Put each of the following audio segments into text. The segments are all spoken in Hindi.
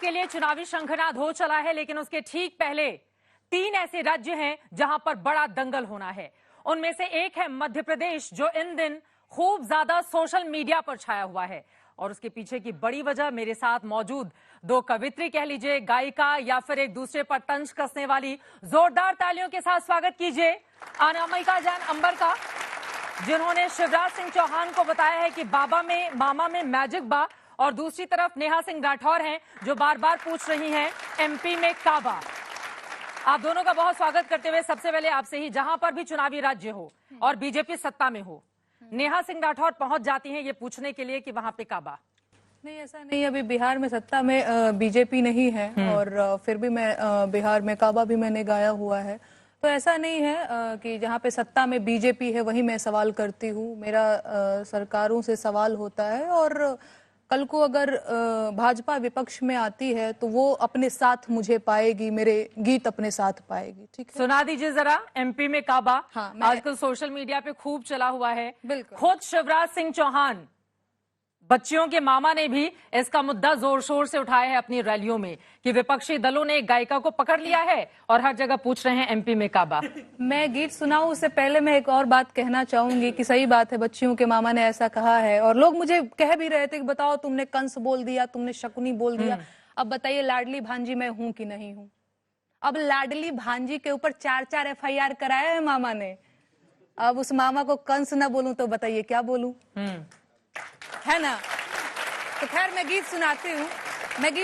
के लिए चुनावी शंखनाद हो चला है, लेकिन उसके ठीक पहले 3 ऐसे राज्य हैं जहां पर बड़ा दंगल होना है। उनमें से एक है मध्य प्रदेश, जो इन दिन खूब ज्यादा सोशल मीडिया पर छाया हुआ है। और उसके पीछे की बड़ी वजह मेरे साथ मौजूद 2 कवित्री कह लीजिए, गायिका या फिर एक दूसरे पर तंज कसने वाली। जोरदार तालियों के साथ स्वागत कीजिए अनामिका जैन अंबर का, जिन्होंने शिवराज सिंह चौहान को बताया है कि बाबा में मामा में मैजिक बा। और दूसरी तरफ नेहा सिंह राठौर हैं, जो बार बार पूछ रही हैं एमपी में काबा। आप दोनों का बहुत स्वागत करते हुए सबसे पहले आपसे ही, जहां पर भी चुनावी राज्य हो और बीजेपी सत्ता में हो, नेहा सिंह राठौर पहुंच जाती हैं ये पूछने के लिए कि वहां पे काबा। नहीं, ऐसा नहीं। अभी बिहार में सत्ता में बीजेपी नहीं है और फिर भी मैं बिहार में काबा भी मैंने गाया हुआ है। तो ऐसा नहीं है कि जहाँ पे सत्ता में बीजेपी है वही मैं सवाल करती हूँ। मेरा सरकारों से सवाल होता है और कल को अगर भाजपा विपक्ष में आती है तो वो अपने साथ मुझे पाएगी, मेरे गीत अपने साथ पाएगी। ठीक है, सुना दीजिए जरा एमपी में काबा। हाँ, आजकल सोशल मीडिया पे खूब चला हुआ है। बिल्कुल। खुद शिवराज सिंह चौहान, बच्चियों के मामा ने भी इसका मुद्दा जोर शोर से उठाया है अपनी रैलियों में कि विपक्षी दलों ने एक गायिका को पकड़ लिया है और हर जगह पूछ रहे हैं एमपी में काबा। मैं गीत सुनाऊं उससे पहले मैं एक और बात कहना चाहूंगी कि सही बात है, बच्चियों के मामा ने ऐसा कहा है और लोग मुझे कह भी रहे थे कि बताओ तुमने कंस बोल दिया, तुमने शकुनी बोल दिया। अब बताइए लाडली भांजी मैं हूं कि नहीं हूं? अब लाडली भांजी के ऊपर 4 FIR कराया है मामा ने। अब उस मामा को कंस ना बोलूं तो बताइए क्या बोलूं, है ना? तो खैर मैं गीत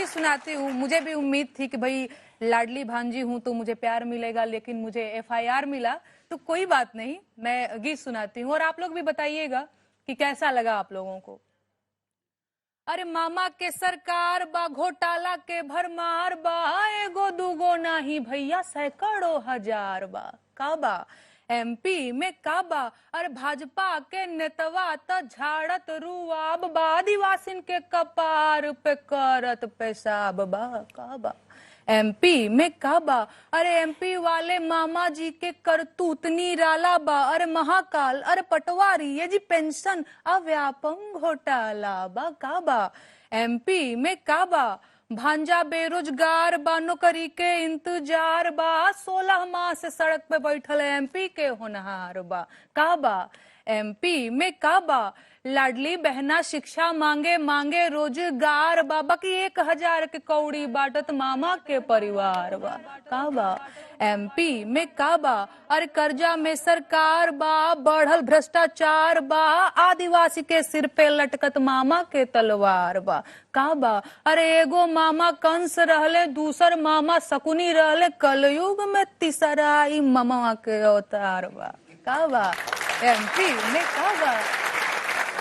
सुनाती हूँ। मुझे भी उम्मीद थी कि भाई लाडली भांजी हूं तो मुझे प्यार मिलेगा, लेकिन मुझे FIR मिला। तो कोई बात नहीं, मैं गीत सुनाती हूँ और आप लोग भी बताइएगा कि कैसा लगा आप लोगों को। अरे मामा के सरकार बा, घोटाला के भरमार बा, एगो दूगो नाही भैया सैकड़ों हजार बा। काबा एमपी में काबा, अरे भाजपा के नेतवा त झाड़त रुआब बा, आदिवासिन के कपार पे करत पेशाब बा। काबा एमपी में काबा, अरे एमपी वाले मामा जी के करतूत निराला बा, अरे महाकाल, अरे पटवारी, ये जी पेंशन अव्यापम घोटाला बा। काबा एमपी में काबा, भांजा बेरोजगार बा, नौकरी के इंतजार बा, 16 माह से सड़क पे बैठल एमपी के होनहार बा। काबा एमपी में काबा, लाडली बहना शिक्षा मांगे रोजगार बा, बाकी 1000 के कौड़ी बाटत मामा के परिवार बा। काबा एमपी में काबा, अरे कर्जा में सरकार बा, बढ़ल भ्रष्टाचार बा, आदिवासी के सिर पे लटकत मामा के तलवार बा। काबा अरे एगो मामा कंस रहले, दूसर मामा शकुनी रहले, कलयुग में तीसरा ई मामा के अवतार बा। काबा एमपी में काबा,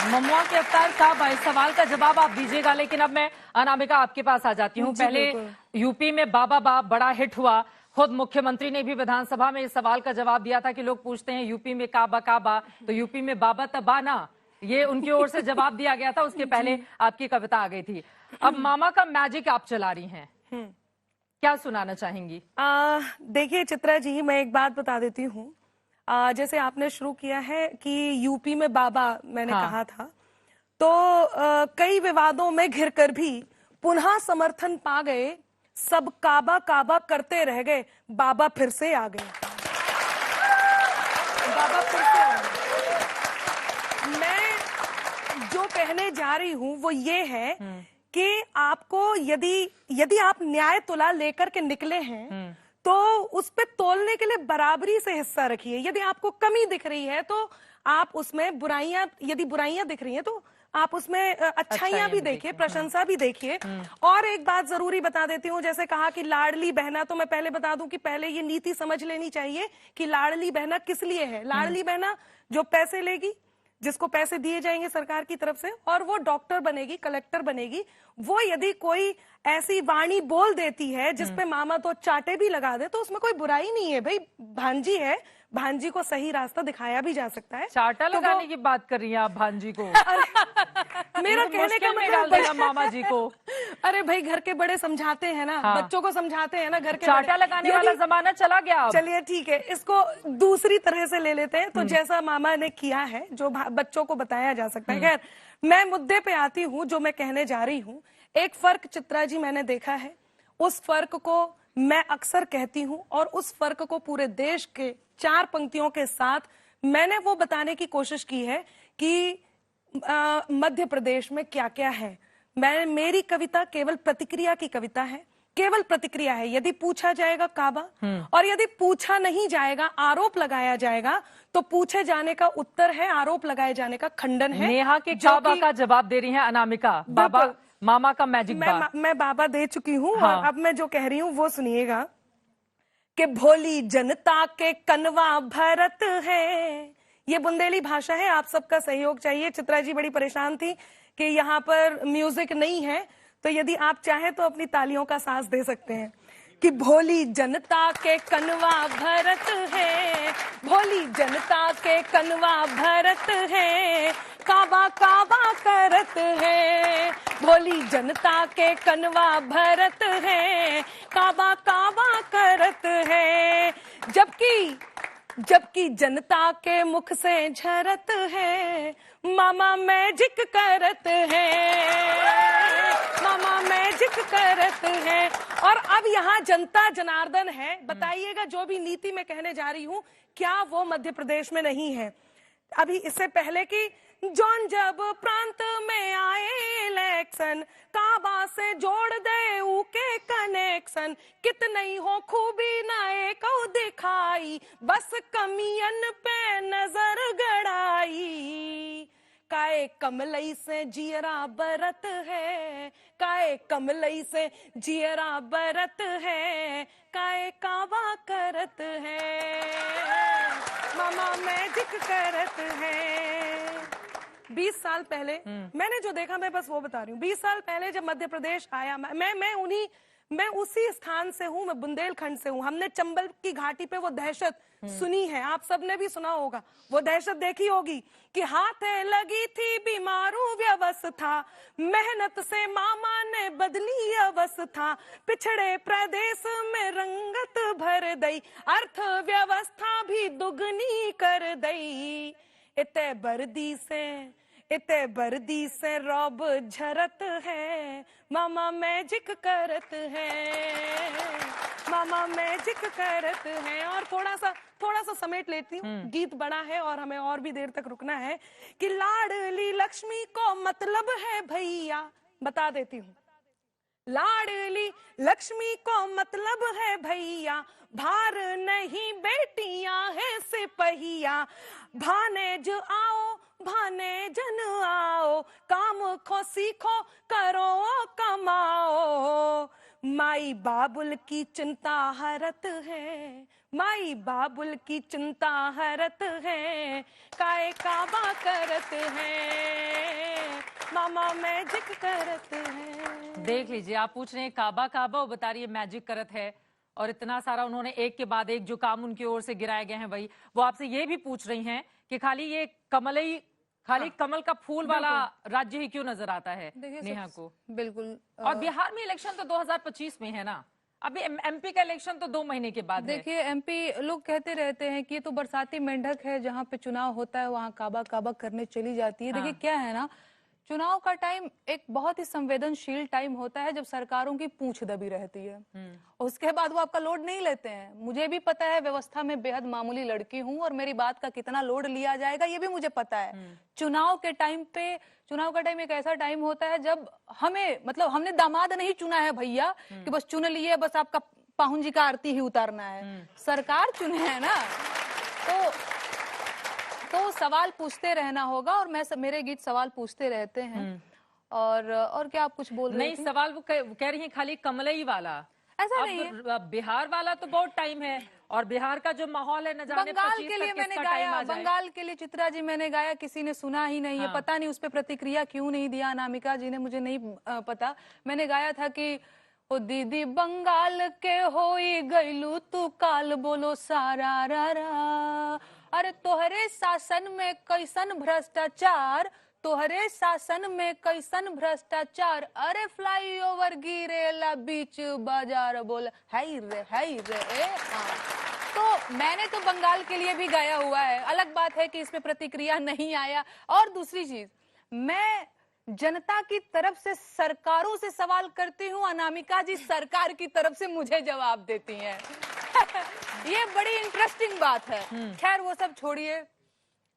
ममुआ के अवतार काबा। इस सवाल का जवाब आप दीजिएगा, लेकिन अब मैं अनामिका आपके पास आ जाती हूँ। पहले यूपी में बाबा बाप बड़ा हिट हुआ, खुद मुख्यमंत्री ने भी विधानसभा में इस सवाल का जवाब दिया था कि लोग पूछते हैं यूपी में काबा काबा, तो यूपी में बाबा तबाना, ये उनकी ओर से जवाब दिया गया था। उसके पहले आपकी कविता आ गई थी। अब मामा का मैजिक आप चला रही हैं, क्या सुनाना चाहेंगी? देखिए चित्रा जी, मैं एक बात बता देती हूँ। जैसे आपने शुरू किया है कि यूपी में बाबा मैंने कहा था, तो कई विवादों में घिरकर भी पुनः समर्थन पा गए, सब काबा काबा करते रह गए, बाबा फिर से आ गए। बाबा फिर से आ गए। मैं जो कहने जा रही हूँ वो ये है कि आपको यदि आप न्याय तुला लेकर के निकले हैं तो उस पे तोलने के लिए बराबरी से हिस्सा रखिए। यदि आपको कमी दिख रही है तो आप उसमें बुराइयां, यदि बुराइयां दिख रही हैं तो आप उसमें अच्छाइयां भी देखिए, प्रशंसा भी देखिए। और एक बात जरूरी बता देती हूँ, जैसे कहा कि लाडली बहना, तो मैं पहले बता दूं कि पहले ये नीति समझ लेनी चाहिए कि लाडली बहना किस लिए है। लाडली बहना जो पैसे लेगी, जिसको पैसे दिए जाएंगे सरकार की तरफ से, और वो डॉक्टर बनेगी, कलेक्टर बनेगी, वो यदि कोई ऐसी वाणी बोल देती है जिसपे मामा तो चाटे भी लगा दे, तो उसमें कोई बुराई नहीं है। भाई भांजी है, भांजी को सही रास्ता दिखाया भी जा सकता है। चाटा लगाने की बात कर रही हैं आप भांजी को? मेरा कहने का मतलब मामा जी को, अरे भाई घर के बड़े समझाते हैं ना, बच्चों को समझाते हैं ना, घर के चाटा लगाने वाला जमाना चला गया। चलिए ठीक है, इसको दूसरी तरह से ले लेते हैं। तो जैसा मामा ने किया है, जो बच्चों को बताया जा सकता है। खैर मैं मुद्दे पे आती हूँ, जो मैं कहने जा रही हूँ। एक फर्क चित्रा जी मैंने देखा है, उस फर्क को मैं अक्सर कहती हूं और उस फर्क को पूरे देश के 4 पंक्तियों के साथ मैंने वो बताने की कोशिश की है कि मध्य प्रदेश में क्या क्या है। मेरी कविता केवल प्रतिक्रिया की कविता है, केवल प्रतिक्रिया है। यदि पूछा जाएगा काबा और यदि पूछा नहीं जाएगा, आरोप लगाया जाएगा, तो पूछे जाने का उत्तर है, आरोप लगाए जाने का खंडन है। नेहा के काबा का जवाब दे रही है अनामिका, बाबा मामा का मैजिक बार। मैं बाबा दे चुकी हूँ। हाँ। और अब मैं जो कह रही हूँ वो सुनिएगा कि भोली जनता के कनवा भरत है। ये बुंदेली भाषा है, आप सबका सहयोग चाहिए। चित्रा जी बड़ी परेशान थी कि यहाँ पर म्यूजिक नहीं है, तो यदि आप चाहें तो अपनी तालियों का साथ दे सकते हैं कि भोली जनता के कनवा भरत है, भोली जनता के कनवा भरत है, काबा काबा करत है, भोली जनता के कनवा भरत है, काबा काबा करत है। जबकि जनता के मुख से झरत है, मामा मैजिक करत है, मामा मैजिक करत है। और अब यहाँ जनता जनार्दन है, बताइएगा जो भी नीति में कहने जा रही हूँ क्या वो मध्य प्रदेश में नहीं है। अभी इससे पहले कि जौन जब प्रांत में आए इलेक्शन, काबा से जोड़ दे उके कनेक्शन, कितनी हो खूबी नए को दिखाई, बस कमियन पे नजर गड़ाई। काए कमलई से जियरा बरत है, काए कमलई से जियरा बरत है, काए काबा करत है, मामा मैजिक करत है। 20 साल पहले मैंने जो देखा मैं बस वो बता रही हूँ। 20 साल पहले जब मध्य प्रदेश आया, मैं उसी स्थान से हूँ, मैं बुंदेलखंड से हूँ। हमने चंबल की घाटी पे वो दहशत सुनी है, आप सबने भी सुना होगा, वो दहशत देखी होगी कि हाथे लगी थी बीमारू व्यवस्था, मेहनत से मामा ने बदली अवस्था, पिछड़े प्रदेश में रंगत भर दई, अर्थव्यवस्था भी दुगनी कर दई। इते बर्दी से रौब झरत है, मामा मैजिक करत है, मामा मैजिक करत है। और थोड़ा सा समेट लेती हूँ, गीत बड़ा है और हमें और भी देर तक रुकना है कि लाडली लक्ष्मी को मतलब है भैया, बता देती हूँ। लाडली लक्ष्मी को मतलब है भैया, भार नहीं बेटियां है सिपहिया, भानेज आओ भानेजन आओ, काम खो सीखो करो कमाओ, माई बाबुल की चिंता हरत है, माई बाबुल की चिंता हरत है, काए काबा करत है, मामा मैजिक करत है। देख लीजिए, आप पूछ रहे हैं काबा काबा, वो बता रही है मैजिक करत है। और इतना सारा उन्होंने एक के बाद एक जो काम उनकी ओर से गिराए गए हैं वही, वो आपसे ये भी पूछ रही हैं कि खाली ये कमल का फूल वाला राज्य ही क्यों नजर आता है नेहा को। बिल्कुल। और बिहार में इलेक्शन तो 2025 में है ना, अभी एमपी का इलेक्शन तो 2 महीने के बाद है। देखिए, एमपी लोग कहते रहते हैं कि ये तो बरसाती मेंढक है, जहाँ पे चुनाव होता है वहाँ काबा काबा करने चली जाती है। देखिए क्या है ना, चुनाव का टाइम एक बहुत ही संवेदनशील टाइम होता है जब सरकारों की पूंछ दबी रहती है, उसके बाद वो आपका लोड नहीं लेते हैं। मुझे भी पता है, व्यवस्था में बेहद मामूली लड़की हूं और मेरी बात का कितना लोड लिया जाएगा ये भी मुझे पता है। चुनाव का टाइम एक ऐसा टाइम होता है जब हमने दामाद नहीं चुना है भैया कि बस चुन लिए, बस आपका पाहुन जी का आरती ही उतारना है, सरकार चुने है ना। तो सवाल पूछते रहना होगा और मेरे गीत सवाल पूछते रहते हैं। और क्या आप कुछ बोल रहे नहीं, सवाल वो कह रही हैं खाली कमलई वाला, ऐसा नहीं है। बिहार वाला तो बहुत टाइम है, और बिहार का जो माहौल है न जाने बंगाल के लिए मैंने गाया, बंगाल के लिए चित्रा जी मैंने गाया, किसी ने सुना ही नहीं है। पता नहीं उस पर प्रतिक्रिया क्यों नहीं दिया अनामिका जी ने, मुझे नहीं पता। मैंने गाया था कि ओ दीदी बंगाल के होई गईलू तू काल, बोलो सारा रा, अरे तोहरे शासन में कैसन भ्रष्टाचार, तोहरे शासन में कैसन भ्रष्टाचार, अरे फ्लाईओवर गिरेला बीच बाजार, बोल हाय रे तो मैंने तो बंगाल के लिए भी गाया हुआ है। अलग बात है कि इसमें प्रतिक्रिया नहीं आया। और दूसरी चीज, मैं जनता की तरफ से सरकारों से सवाल करती हूँ, अनामिका जी सरकार की तरफ से मुझे जवाब देती हैं। ये बड़ी इंटरेस्टिंग बात है। खैर वो सब छोड़िए,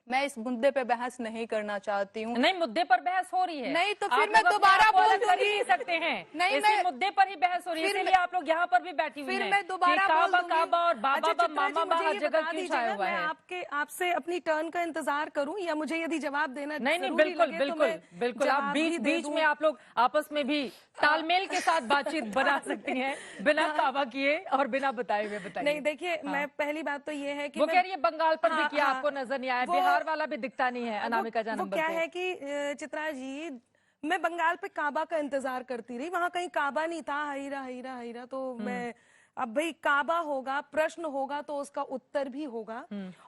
मैं इस मुद्दे पे बहस नहीं करना चाहती हूँ। नहीं, मुद्दे पर बहस हो रही है। नहीं तो फिर आप मैं लोग दोबारा अपने आप को बोल अलग कर ही दूंगी। नहीं सकते हैं। नहीं, इसी मुद्दे पर ही बहस हो रही है, फिर इसलिए आप लोग यहाँ पर भी बैठी हुई फिर हैं मैं दोबारा कि बोल काबा दूंगी। काबा और बाबा अच्छा, बा चित्रा जी, मामा बा मुझे हर ये जगह बता क्यों दीजिएगा, छाया हुआ मैं है। आपसे अपनी टर्न का इंतजार करूं या मुझे यदि जवाब देना नहीं नहीं, जरूरी बिल्कुल लगे तो बिल्कुल मैं बिल्कुल, आप जवाब भी बीच दे बीच दूं। में आप लोग आपस में भी तालमेल के साथ बातचीत बना सकती हैं, बिना काबा किए और बिना बताए हुए। बताइए। नहीं, देखिए, मैं पहली बात तो ये है कि वो मैं- कह रही है बंगाल पर भी हाँ, किया, हाँ, आपको नजर नहीं आया, वो- बिहार वाला भी दिखता नहीं है अनामिका जान वो नंबर क्या पे। है कि चित्रा जी, मैं बंगाल पे काबा का इंतजार करती रही, वहां कहीं काबा नहीं था, हीरा हीरा हीरा, तो मैं अब भाई काबा होगा, प्रश्न होगा तो उसका उत्तर भी होगा,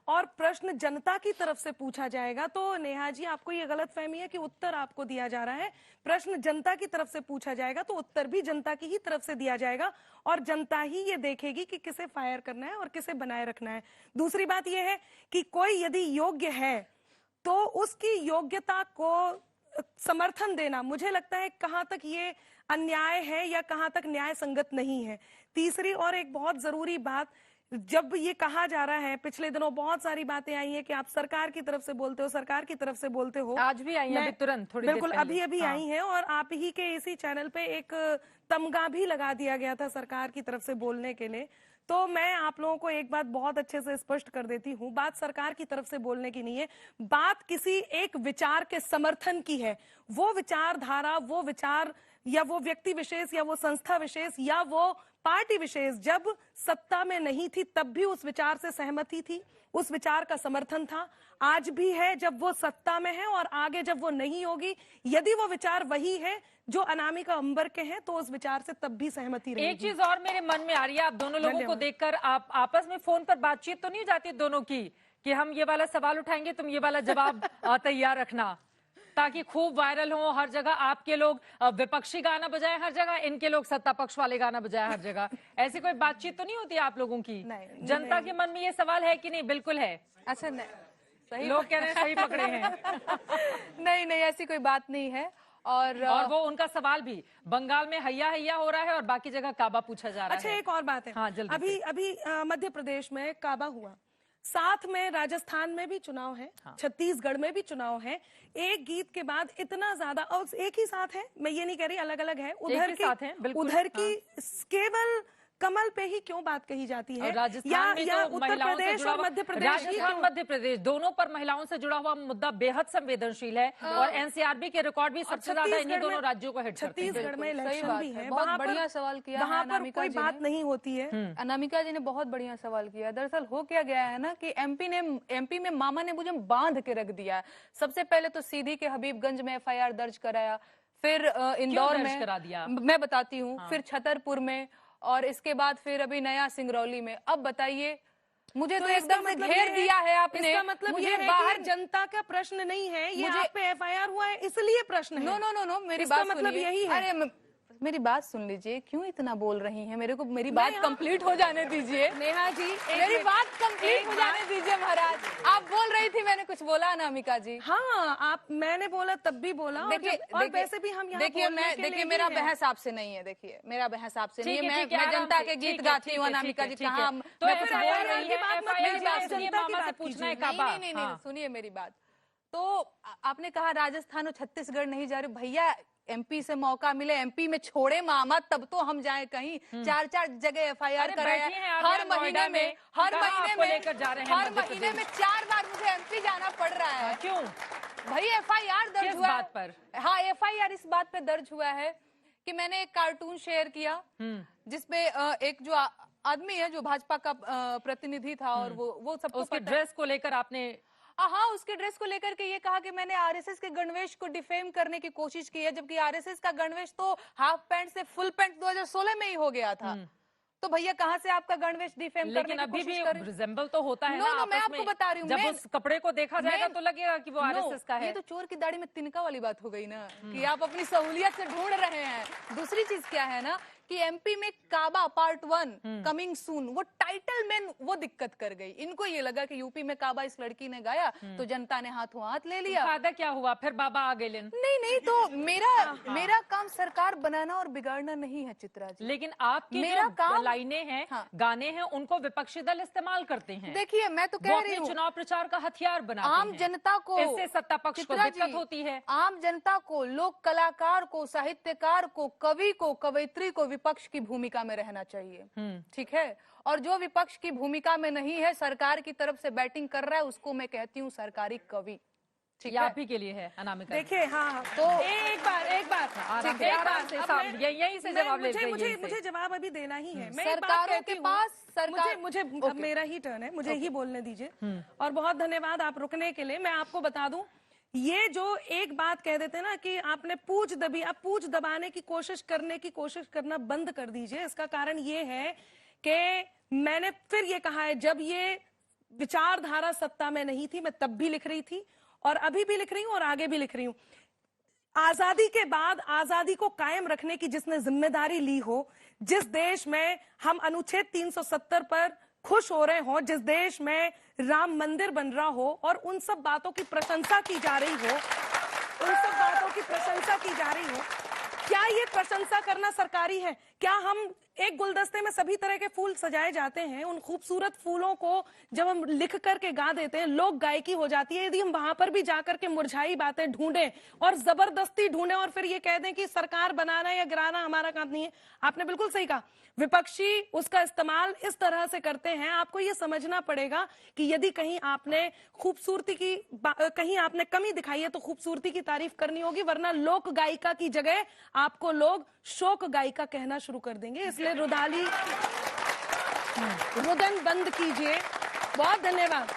और प्रश्न जनता की तरफ से पूछा जाएगा। तो नेहा जी, आपको ये गलतफहमी है कि उत्तर आपको दिया जा रहा है। प्रश्न जनता की तरफ से पूछा जाएगा तो उत्तर भी जनता की ही तरफ से दिया जाएगा, और जनता ही ये देखेगी कि किसे फायर करना है और किसे बनाए रखना है। दूसरी बात यह है कि कोई यदि योग्य है तो उसकी योग्यता को समर्थन देना, मुझे लगता है कहां तक ये अन्याय है या कहां तक न्याय संगत नहीं है। तीसरी और एक बहुत जरूरी बात, जब ये कहा जा रहा है, पिछले दिनों बहुत सारी बातें आई हैं कि आप सरकार की तरफ से बोलते हो, सरकार की तरफ से बोलते हो। आज भी आई हैं, अभी तुरंत थोड़ी देर बिल्कुल पहले। अभी अभी हाँ। आई हैं, और आप ही के इसी चैनल पे एक तमगा भी लगा दिया गया था सरकार की तरफ से बोलने के लिए। तो मैं आप लोगों को एक बात बहुत अच्छे से स्पष्ट कर देती हूँ, बात सरकार की तरफ से बोलने की नहीं है, बात किसी एक विचार के समर्थन की है। वो विचारधारा, वो विचार, या वो व्यक्ति विशेष, या वो संस्था विशेष, या वो पार्टी विशेष जब सत्ता में नहीं थी तब भी उस विचार से सहमति थी, उस विचार का समर्थन था। आज भी है जब वो सत्ता में है, और आगे जब वो नहीं होगी, यदि वो विचार वही है जो अनामिका अंबर के हैं, तो उस विचार से तब भी सहमति रहेगी। एक चीज और मेरे मन में आ रही है, आप दोनों लोगों को धन्यवाद। देखकर, आप आपस में फोन पर बातचीत तो नहीं हो जाती दोनों की कि हम ये वाला सवाल उठाएंगे, तुम ये वाला जवाब तैयार रखना, ताकि खूब वायरल हो हर जगह, आपके लोग विपक्षी गाना बजाएं हर जगह, इनके लोग सत्ता पक्ष वाले गाना बजाएं हर जगह। ऐसी कोई बातचीत तो नहीं होती आप लोगों की? नहीं, जनता के मन में ये सवाल है कि नहीं? बिल्कुल है। अच्छा, नहीं, सही लोग कह रहे हैं सही पकड़े हैं। नहीं नहीं, ऐसी कोई बात नहीं है। और वो उनका सवाल भी, बंगाल में हैया हैया हो रहा है और बाकी जगह काबा पूछा जा रहा है। अच्छा, एक और बात है। हाँ, जल्दी अभी से। अभी मध्य प्रदेश में काबा हुआ, साथ में राजस्थान में भी चुनाव है, छत्तीसगढ़ में भी चुनाव है। एक गीत के बाद इतना ज्यादा, और एक ही साथ है, मैं ये नहीं कह रही अलग अलग है, एक ही साथ है, बिल्कुल। उधर की केवल कमल पे ही क्यों बात कही जाती है, और राजस्थान में या तो उत्तर महिलाओं से प्रदेश जुड़ा और हुआ, मध्य प्रदेश ही राजस्थान क्यों? मध्य प्रदेश दोनों पर महिलाओं से जुड़ा हुआ मुद्दा बेहद संवेदनशील है, और एनसीआरबी के रिकॉर्ड भी सबसे ज्यादा इन्हीं दोनों राज्यों को हिट करते हैं। छत्तीसगढ़ में सही इलेक्शन बात भी है, है, बहुत वहां पर- बढ़िया सवाल किया है वहां पर अनामिका कोई जी बात ने। नहीं होती है। अनामिका जी ने बहुत बढ़िया सवाल किया। दरअसल हो क्या गया है ना कि एमपी में मामा ने मुझे बांध के रख दिया। सबसे पहले तो सीधी के हबीबगंज में एफआईआर दर्ज कराया, फिर इंदौर दर्ज में करा दिया? मैं बताती हूँ, फिर छतरपुर में, और इसके बाद फिर अभी नया सिंगरौली में। अब बताइए, मुझे तो इसका एकदम से मतलब घेर ये है- दिया है आपने। इसका मतलब मुझे ये है बाहर कि जनता का प्रश्न नहीं है, ये मुझे- आप पे एफआईआर हुआ है इसलिए प्रश्न है। नो नो नो नो, मेरी इसका बात मतलब सुनिए। यही है। अरे मेरी बात सुन लीजिए, क्यों इतना बोल रही हैं? मेरे को मेरी बात कंप्लीट हो जाने दीजिए। नेहा जी, मेरी बात कंप्लीट हो जाने दीजिए महाराज। आप बोल रही थी, मैंने कुछ बोला अनामिका जी? हाँ, आप, मैंने बोला तब भी बोला, और वैसे भी हम यहाँ देखिए, बोलने के लिए देखिए ही मेरा हैं। बहस आपसे नहीं है। देखिए, मेरा बहस आपसे नहीं ठीक है। है, ठीक है, मैं आराम जनता से, के ठीक गीत है, गाती ठीक हूँ है, अनामिका ठीक जी। है, कहाँ ठीक है। मैं तो कुछ ऐसा बोल बोल रही रही है, है? FIR बात इसलिए जनता की मामा से बात पूछना है कीजिए। काबा। नहीं नहीं नहीं, हाँ। सुनिए मेरी बात। तो आपने कहा राजस्थान और छत्तीसगढ़ नहीं जा रहे, भैया एमपी से मौका मिले, एमपी में छोड़े मामा तब तो हम जाए कहीं। 4-4 जगह एफआईआर अरे कराया, बैठिए आप हर यहाँ महीने नोएडा में, में, हर कहाँ महीने आपको में, लेकर जा रहे हैं हर मध्य महीने में प्रदेश? 4 बार मुझे एमपी जाना पड़ रहा है। क्यों? भाई एफआईआर दर्ज किस हुआ बात पर? हाँ, एफआईआर इस बात पे दर्ज हुआ है कि मैंने एक कार्टून शेयर किया, जिसपे एक जो आदमी है जो भाजपा का प्रतिनिधि था, और वो सबको उसके पता- ड्रेस को लेकर आपने, हाँ, उसके ड्रेस को लेकर के ये कहा कि मैंने आरएसएस के गणवेश को डिफेम करने की कोशिश की है, जबकि आरएसएस का गणवेश तो हाफ पैंट से फुल पैंट 2016 में ही हो गया था। तो भैया कहाँ से आपका गणवेश डिफेम करने लेकिन की अभी कोशिश भी कर रहे? रिजेंबल तो होता है नो, ना नो, मैं आपस आपको में। बता रही हूँ, जब मैं- उस कपड़े को देखा जाएगा मैं- तो लगेगा कि वो आरएसएस का है। ये तो चोर की दाढ़ी में तिनका वाली बात हो गई ना, कि आप अपनी सहूलियत से ढूंढ रहे हैं। दूसरी चीज क्या है ना कि एमपी में काबा पार्ट 1 कमिंग सून, वो टाइटल में वो दिक्कत कर गई। इनको ये लगा कि यूपी में काबा इस लड़की ने गाया तो जनता ने हाथों हाथ ले लिया। फायदा क्या हुआ फिर, बाबा आ गए लेन। नहीं तो मेरा काम सरकार बनाना और बिगाड़ना नहीं है चित्रा जी। लेकिन आपकी मेरा जो काम लाइनें हैं, हाँ। गाने हैं, उनको विपक्षी दल इस्तेमाल करते हैं। देखिए मैं तो वो कह अपने रही हूँ चुनाव प्रचार का हथियार बनाते आम हैं। जनता को, इससे सत्ता पक्ष को चित्रा दिक्कत जी, होती है। आम जनता को, लोक कलाकार को, साहित्यकार को, कवि को, कवयित्री को विपक्ष की भूमिका में रहना चाहिए। ठीक है, और जो विपक्ष की भूमिका में नहीं है, सरकार की तरफ से बैटिंग कर रहा है, उसको मैं कहती हूँ सरकारी कवि। ठीक ये है, आप ही के लिए है अनामिका। देखिए हाँ, तो एक बार आराम से, आराम से, साहब, यहीं से जवाब ले लीजिए, यहीं से। मुझे जवाब अभी देना ही है। मैं एक बात सरकारों कहती के हूँ, पास सरकार मुझे अब मेरा ही टर्न है, मुझे ही बोलने दीजिए। और बहुत धन्यवाद आप रुकने के लिए। मैं आपको बता दूं, ये जो एक बात कह देते हैं ना कि आपने पूछ दबी, आप पूछ दबाने की कोशिश करना बंद कर दीजिए। इसका कारण ये है कि मैंने फिर ये कहा है, जब ये विचारधारा सत्ता में नहीं थी, मैं तब भी लिख रही थी और अभी भी लिख रही हूं और आगे भी लिख रही हूं। आजादी के बाद आजादी को कायम रखने की जिसने जिम्मेदारी ली हो, जिस देश में हम अनुच्छेद 370 पर खुश हो रहे हो, जिस देश में राम मंदिर बन रहा हो और उन सब बातों की प्रशंसा की जा रही हो, क्या ये प्रशंसा करना सरकारी है? क्या हम एक गुलदस्ते में सभी तरह के फूल सजाए जाते हैं, उन खूबसूरत फूलों को जब हम लिख करके गा देते हैं, लोक गायकी हो जाती है। यदि हम वहां पर भी जाकर के मुरझाई बातें ढूंढें और जबरदस्ती ढूंढें और फिर ये कह दें कि सरकार बनाना या गिराना हमारा काम नहीं है, आपने बिल्कुल सही कहा। विपक्षी उसका इस्तेमाल इस तरह से करते हैं। आपको ये समझना पड़ेगा कि यदि कहीं आपने खूबसूरती की कहीं आपने कमी दिखाई है तो खूबसूरती की तारीफ करनी होगी, वरना लोक गायिका की जगह आपको लोग शोक गायिका कहना शुरू कर देंगे। इसलिए रुदन बंद कीजिए। बहुत धन्यवाद।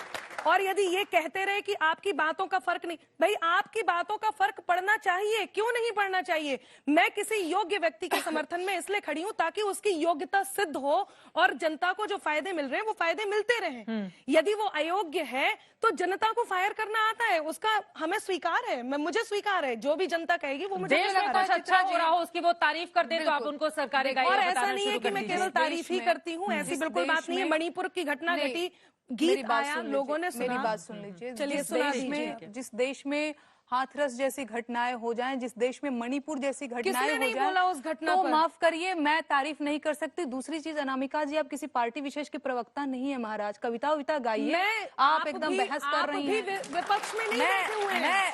और यदि ये कहते रहे कि आपकी बातों का फर्क नहीं, भाई आपकी बातों का फर्क पड़ना चाहिए, क्यों नहीं पड़ना चाहिए? मैं किसी योग्य व्यक्ति के समर्थन में इसलिए खड़ी हूं ताकि उसकी योग्यता सिद्ध हो और जनता को जो फायदे मिल रहे हैं वो फायदे मिलते रहें। यदि वो अयोग्य है तो जनता को फायर करना आता है, उसका हमें स्वीकार है, मुझे स्वीकार है। जो भी जनता कहेगी वो मुझे देश में कुछ अच्छा हो रहा हो, उसकी वो तारीफ कर दे तो आप उनको सरकारी गायक और बताना ऐसा नहीं है शुरू कि कर मैं दीजिए। केवल तारीफ ही करती हूँ, ऐसी बिल्कुल बात नहीं है। मणिपुर की घटना घटी, गीत आया, लोगों ने सुना। मेरी बात सुन लीजिए। चलिए सुना दीजिए। जिस देश में हाथरस जैसी घटनाएं हो जाएं, जिस देश में मणिपुर जैसी घटनाएं हो नहीं जाएं, बोला उस घटना तो पर? माफ करिए, मैं तारीफ नहीं कर सकती। दूसरी चीज, अनामिका जी, आप किसी पार्टी विशेष के प्रवक्ता नहीं है महाराज। कविता विता गाइए, आप एकदम बहस कर रही हैं। विपक्ष में नहीं बैठे हुए हैं।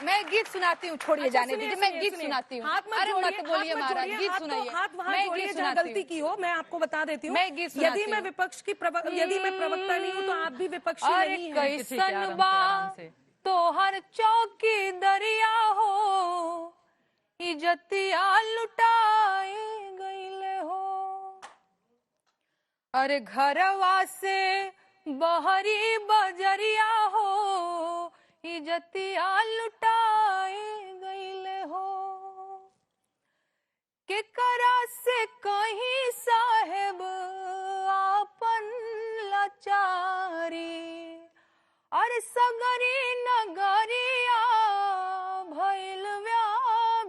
मैं गीत सुनाती हूँ, छोड़िए, जाने दीजिए, मैं गीत सुनाती हूँ। अरे मत बोलिए महाराज, गीत सुनाइए। हाथ वहां जोड़िए जहाँ गलती की हो। मैं आपको बता देती हूँ, यदि मैं विपक्ष की यदि मैं प्रवक्ता नहीं हूँ तो आप भी विपक्षी नहीं है। कैसन बा तो हर चौकी दरिया हो, इज्जतिया लुटाए गईले हो। अरे घरवा से बहरी बजरिया हो, इज्जतिया लुटाए गईले हो। केकरा से कहीं साहेब आपन लाचारी, अरे सगरी नगरिया भइल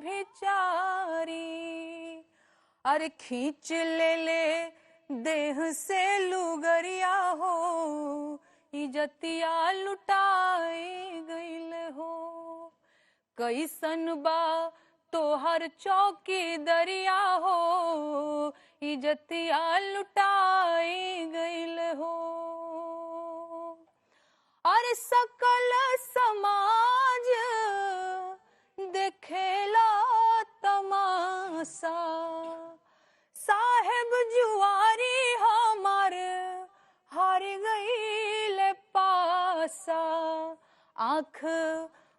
व्याभिचारी। अरे खींच ले देह से लुगरिया हो, इज्जतिया लुटाए गईल हो। कैसन बा तोहर चौकी दरिया हो, इज्जतिया लुटाए गईल हो। और सकल समाज देखेला तमाशा, साहेब जुआरी हमार हार गईले पासा। आँख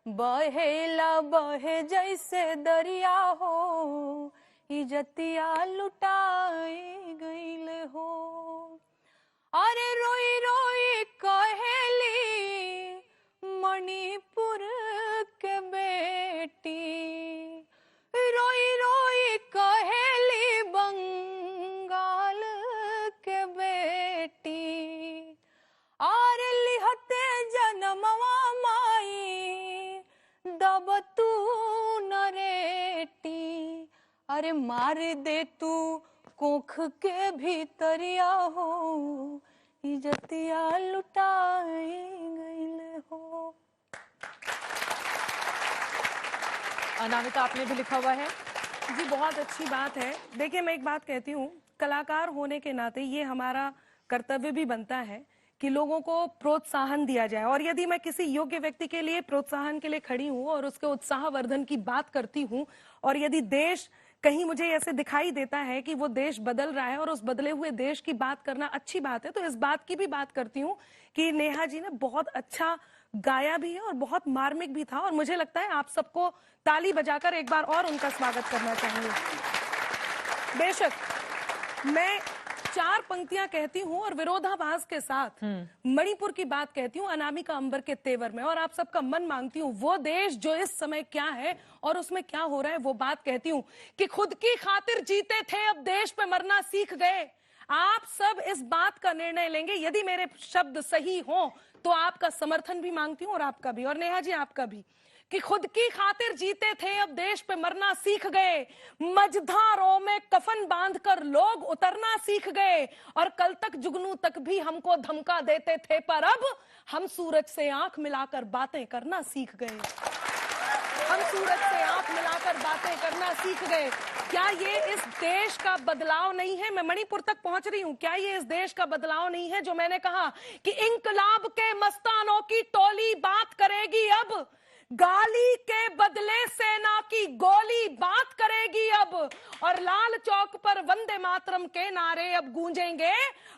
बहेला बहे जैसे दरिया हो, इज्जतिया लुटाए गईले हो। अरे रोई रोई कहेली मणिपुर के बेटी, रोई रोई कहेली बंगाल के बेटी। अरे लिहते जनमवा माई दब तू नरेटी, अरे मार दे तू आँख के भीतरिया हो इजतिया लुटाई गइल हो। अनामिका, आपने भी लिखा हुआ है। जी बहुत अच्छी बात है। देखिए मैं एक बात कहती हूँ, कलाकार होने के नाते ये हमारा कर्तव्य भी बनता है कि लोगों को प्रोत्साहन दिया जाए, और यदि मैं किसी योग्य व्यक्ति के लिए प्रोत्साहन के लिए खड़ी हूँ और उसके उत्साहवर्धन की बात करती हूँ, और यदि देश कहीं मुझे ऐसे दिखाई देता है कि वो देश बदल रहा है और उस बदले हुए देश की बात करना अच्छी बात है, तो इस बात की भी बात करती हूँ कि नेहा जी ने बहुत अच्छा गाया भी है और बहुत मार्मिक भी था, और मुझे लगता है आप सबको ताली बजाकर एक बार और उनका स्वागत करना चाहेंगे। बेशक मैं 4 पंक्तियां कहती हूँ और विरोधाभास के साथ मणिपुर की बात कहती हूँ अनामिका अंबर के तेवर में, और आप सबका मन मांगती हूँ वो देश जो इस समय क्या है और उसमें क्या हो रहा है वो बात कहती हूँ कि खुद की खातिर जीते थे अब देश पे मरना सीख गए। आप सब इस बात का निर्णय लेंगे, यदि मेरे शब्द सही हों तो आपका समर्थन भी मांगती हूँ और आपका भी, और नेहा जी आपका भी, कि खुद की खातिर जीते थे अब देश पे मरना सीख गए, मझधारों में कफन बांधकर लोग उतरना सीख गए, और कल तक जुगनू तक भी हमको धमका देते थे पर अब हम सूरज से आंख मिलाकर बातें करना सीख गए। हम सूरज से आंख मिलाकर बातें करना सीख गए। क्या ये इस देश का बदलाव नहीं है? मैं मणिपुर तक पहुंच रही हूँ। क्या ये इस देश का बदलाव नहीं है जो मैंने कहा कि इंकलाब के मस्तानों की टोली बात करेगी अब, गाली के बदले सेना की गोली बात करेगी अब, और लाल चौक पर वंदे मातरम के नारे अब गूंजेंगे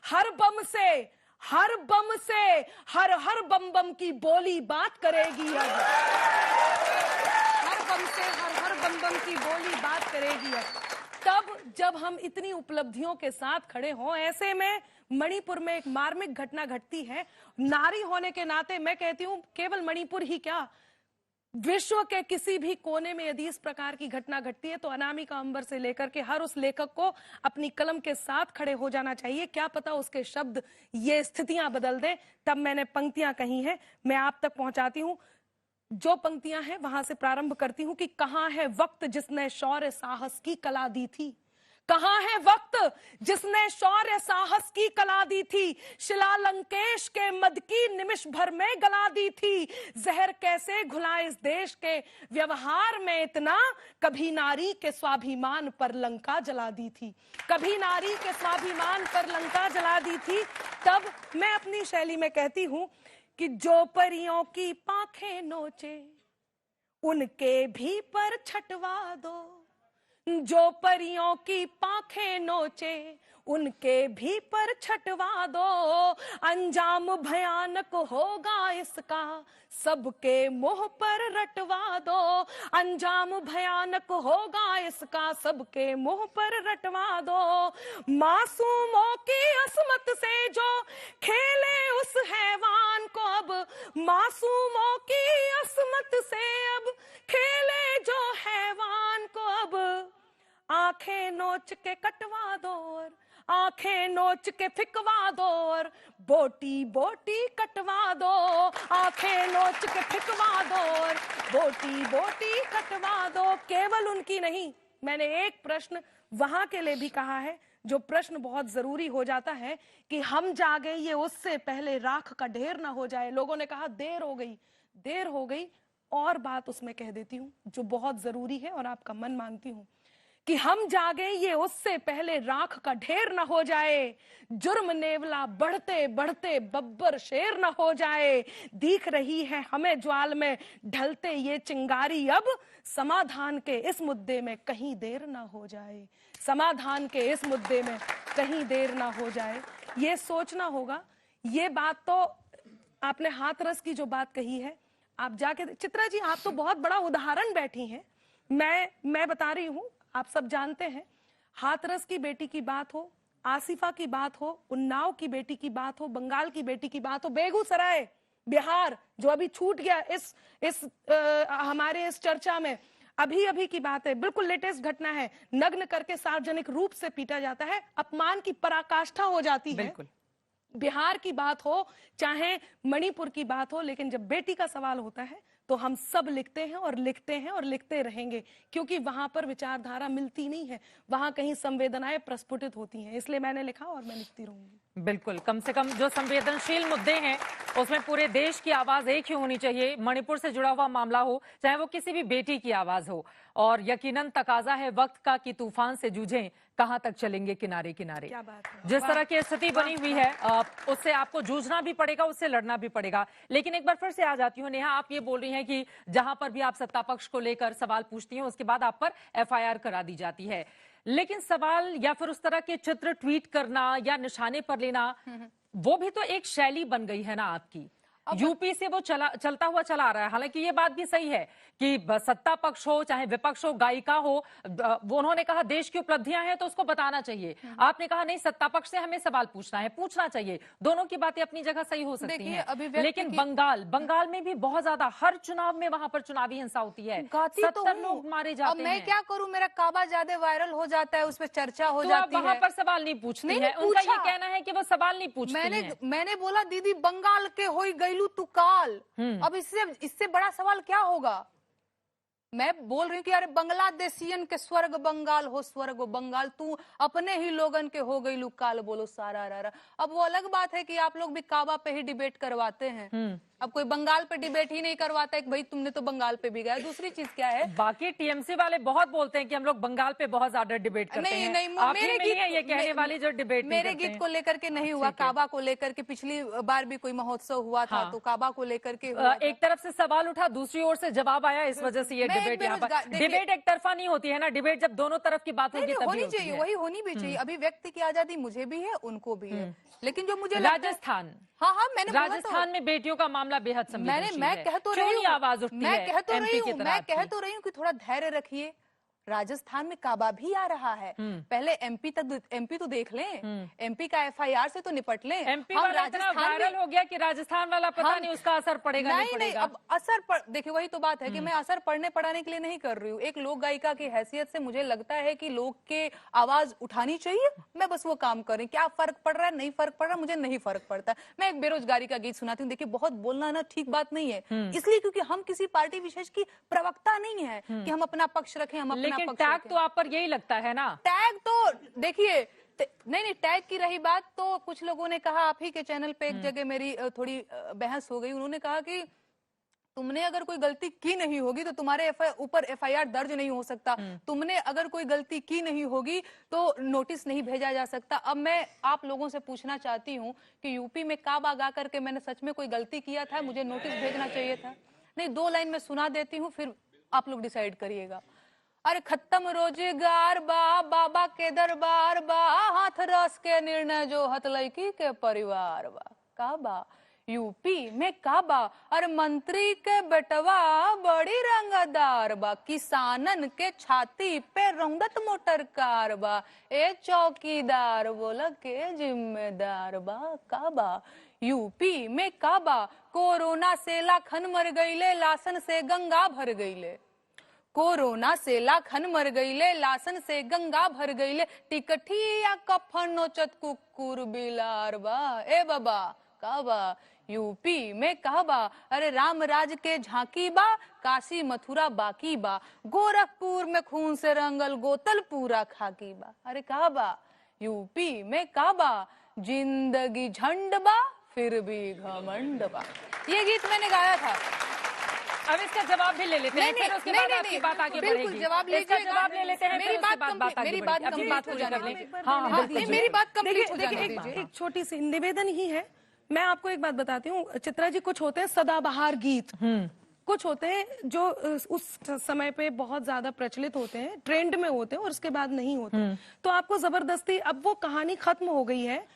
हर बम से, हर बम से, हर हर बम बम की बोली बात करेगी अब, हर बम से हर हर बम बम की बोली बात करेगी अब। तब जब हम इतनी उपलब्धियों के साथ खड़े हों, ऐसे में मणिपुर में एक मार्मिक घटना घटती है। नारी होने के नाते मैं कहती हूं केवल मणिपुर ही क्या, विश्व के किसी भी कोने में यदि इस प्रकार की घटना घटती है तो अनामिका अंबर से लेकर के हर उस लेखक को अपनी कलम के साथ खड़े हो जाना चाहिए। क्या पता उसके शब्द ये स्थितियां बदल दें। तब मैंने पंक्तियां कही हैं, मैं आप तक पहुंचाती हूं। जो पंक्तियां हैं वहां से प्रारंभ करती हूं कि कहां है वक्त जिसने शौर्य साहस की कला दी थी, कहां है वक्त जिसने शौर्य साहस की कला दी थी, शिला लंकेश के मद की निमिष भर में गला दी थी, जहर कैसे घुला इस देश के व्यवहार में इतना, कभी नारी के स्वाभिमान पर लंका जला दी थी, कभी नारी के स्वाभिमान पर लंका जला दी थी। तब मैं अपनी शैली में कहती हूं कि जो परियों की पाखें नोचे उनके भी पर छटवा दो, जो परियों की पाखें नोचे उनके भी पर छटवा दो, अंजाम भयानक होगा इसका सबके मुंह पर रटवा दो, अंजाम भयानक होगा इसका सबके मुंह पर रटवा दो, मासूमों की असमत से जो खेले उस हैवान को अब, मासूमों की असमत से अब खेले जो हैवान को अब, आंखें नोच के कटवा दो और आंखें नोच के फिकवा दो और बोटी बोटी कटवा दो, आंखें नोच के फिकवा दो और बोटी बोटी कटवा दो। केवल उनकी नहीं, मैंने एक प्रश्न वहां के लिए भी कहा है, जो प्रश्न बहुत जरूरी हो जाता है कि हम जागे ये उससे पहले राख का ढेर ना हो जाए। लोगों ने कहा देर हो गई, देर हो गई, और बात उसमें कह देती हूं जो बहुत जरूरी है और आपका मन मांगती हूं कि हम जागे ये उससे पहले राख का ढेर न हो जाए, जुर्म नेवला बढ़ते बढ़ते बब्बर शेर न हो जाए, दिख रही है हमें ज्वाल में ढलते ये चिंगारी अब, समाधान के इस मुद्दे में कहीं देर ना हो जाए, समाधान के इस मुद्दे में कहीं देर ना हो जाए। ये सोचना होगा। ये बात तो आपने हाथरस की जो बात कही है, आप जाके चित्रा जी आप तो बहुत बड़ा उदाहरण बैठी हैं। मैं बता रही हूं, आप सब जानते हैं, हाथरस की बेटी की बात हो, आसिफा की बात हो, उन्नाव की बेटी की बात हो, बंगाल की बेटी की बात हो, बेगूसराय बिहार जो अभी छूट गया हमारे इस चर्चा में, अभी अभी की बात है, बिल्कुल लेटेस्ट घटना है, नग्न करके सार्वजनिक रूप से पीटा जाता है, अपमान की पराकाष्ठा हो जाती है। बिल्कुल बिहार की बात हो चाहे मणिपुर की बात हो, लेकिन जब बेटी का सवाल होता है तो हम सब लिखते हैं और लिखते हैं और लिखते रहेंगे, क्योंकि वहां पर विचारधारा मिलती नहीं है, वहां कहीं संवेदनाएं प्रस्फुटित होती हैं। इसलिए मैंने लिखा और मैं लिखती रहूंगी। बिल्कुल, कम से कम जो संवेदनशील मुद्दे हैं उसमें पूरे देश की आवाज एक ही होनी चाहिए। मणिपुर से जुड़ा हुआ मामला हो, चाहे वो किसी भी बेटी की आवाज हो, और यकीनन तकाजा है वक्त का कि तूफान से जूझें, कहां तक चलेंगे किनारे किनारे। क्या बात है। जिस तरह की स्थिति बनी हुई है उससे आपको जूझना भी पड़ेगा, उससे लड़ना भी पड़ेगा। लेकिन एक बार फिर से आ जाती हूँ नेहा, आप ये बोल रही हैं कि जहां पर भी आप सत्ता पक्ष को लेकर सवाल पूछती हैं उसके बाद आप पर एफआईआर करा दी जाती है, लेकिन सवाल या फिर उस तरह के चित्र ट्वीट करना या निशाने पर लेना, वो भी तो एक शैली बन गई है ना आपकी। यूपी से वो चलता हुआ चला आ रहा है। हालांकि ये बात भी सही है कि सत्ता पक्ष हो चाहे विपक्ष हो, गायिका हो, वो उन्होंने कहा देश की उपलब्धियां हैं तो उसको बताना चाहिए। आपने कहा नहीं, सत्ता पक्ष से हमें सवाल पूछना है, पूछना चाहिए। दोनों की बातें अपनी जगह सही हो सकती हैं, लेकिन बंगाल में भी बहुत ज्यादा, हर चुनाव में वहां पर चुनावी हिंसा होती है, 70 लोग मारे जाते हैं। मैं क्या करूं, मेरा काबा ज्यादा वायरल हो जाता है, उस पर चर्चा हो तो जाती है। वहां पर सवाल नहीं पूछते हैं। उनका ये कहना है कि वो सवाल नहीं पूछते हैं। मैंने बोला दीदी बंगाल के होई गईलू तू काल, अब इससे बड़ा सवाल क्या होगा। मैं बोल रही हूँ कि अरे बांग्लादेशियन के स्वर्ग बंगाल हो, स्वर्ग बंगाल, तू अपने ही लोगन के हो गई काल, बोलो सारा रारा। अब वो अलग बात है कि आप लोग भी काबा पे ही डिबेट करवाते हैं, अब कोई बंगाल पे डिबेट ही नहीं करवाता है कि भाई तुमने तो बंगाल पे भी गया। दूसरी चीज क्या है, बाकी टीएमसी वाले बहुत बोलते हैं कि हम लोग बंगाल पे बहुत ज्यादा डिबेट करते हैं। नहीं, आप ही मिली हैं ये कहने वाली जो डिबेट मेरे गीत को लेकर के नहीं हुआ, काबा को लेकर के पिछली बार भी कोई महोत्सव हुआ था, तो काबा को लेकर के एक तरफ से सवाल उठा, दूसरी ओर से जवाब आया, इस वजह से ये डिबेट यहाँ पर। डिबेट एक तरफा नहीं होती है ना, डिबेट जब दोनों तरफ की बात होगी तभी होनी चाहिए, वही होनी भी चाहिए। अभिव्यक्ति की आजादी मुझे भी है, उनको भी है, लेकिन जो मुझे राजस्थान, हाँ मैंने राजस्थान में बेटियों का मामला बेहद संवेदनशील है। मैं कह तो क्यों रही नहीं आवाज उठती है? मैं कह तो रही हूँ कि थोड़ा धैर्य रखिए। राजस्थान में काबा भी आ रहा है, पहले एमपी तो देख लें, एमपी का एफआईआर से तो निपट लें। एमपी वाला इतना वायरल हो गया कि राजस्थान वाला पता नहीं उसका असर पड़ेगा नहीं पड़ेगा। अब असर देखिए वही तो बात है कि मैं असर पढ़ने पढ़ाने के लिए नहीं कर रही हूँ। एक लोक गायिका की हैसियत से मुझे लगता है कि लोग के आवाज उठानी चाहिए, मैं बस वो काम कर रही। क्या फर्क पड़ रहा है, नहीं फर्क पड़ रहा, मुझे नहीं फर्क पड़ता। मैं एक बेरोजगारी का गीत सुनाती हूँ। देखिए बहुत बोलना ना ठीक बात नहीं है, इसलिए क्योंकि हम किसी पार्टी विशेष की प्रवक्ता नहीं है कि हम अपना पक्ष रखें, हम अपना पक्ष टैग तो आप पर यही लगता है ना। टैग तो देखिए नहीं टैग की रही बात, तो कुछ लोगों ने कहा, आप ही के चैनल पे एक जगह मेरी थोड़ी बहस हो गई। उन्होंने कहा कि तुमने अगर कोई गलती की नहीं होगी तो तुम्हारे ऊपर एफआईआर दर्ज नहीं हो सकता, तुमने अगर कोई गलती की नहीं होगी तो नोटिस नहीं भेजा जा सकता। अब मैं आप लोगों से पूछना चाहती हूँ कि यूपी में काबा गा करके मैंने सच में कोई गलती किया था, मुझे नोटिस भेजना चाहिए था? नहीं, 2 लाइन में सुना देती हूँ, फिर आप लोग डिसाइड करिएगा। अरे खत्म रोजगार बा, बाबा के दरबार बा, हाथ रस के निर्णय जो हत लड़की के परिवार बा। काबा यूपी में काबा, अरे मंत्री के बेटवा बड़ी रंगदार बा, किसानन के छाती पे रौंदत मोटर कार बा, ए चौकीदार बोला के जिम्मेदार बा। काबा यूपी में काबा, कोरोना से लाखन मर गईले, लासन से गंगा भर गईले। कोरोना से लाखन मर गईले, लासन से गंगा भर गईले, टिकठिया कफन नोचत कुकुर बिलार बा। ए बाबा काबा यूपी में काबा, अरे राम राज के झांकी बा, काशी मथुरा बाकी बा, गोरखपुर में खून से रंगल गोतल पूरा खाकी बा। अरे काबा यूपी में काबा, जिंदगी झंड बा फिर भी घमंड बा। ये गीत मैंने गाया था। अब इसका जवाब भी ले लेते हैं, फिर उसके बाद आपकी बात आगे बढ़ेगी। जवाब ले लेते हैं, मेरी बात कंप्लीट हो जाने दीजिए। एक छोटी सी निवेदन ही है। मैं आपको एक बात बताती हूँ चित्रा जी, कुछ होते हैं सदाबहार गीत, कुछ होते हैं जो उस समय पे बहुत ज्यादा प्रचलित होते हैं, ट्रेंड में होते हैं और उसके बाद नहीं होते। तो आपको जबरदस्ती, अब वो कहानी खत्म हो गई है,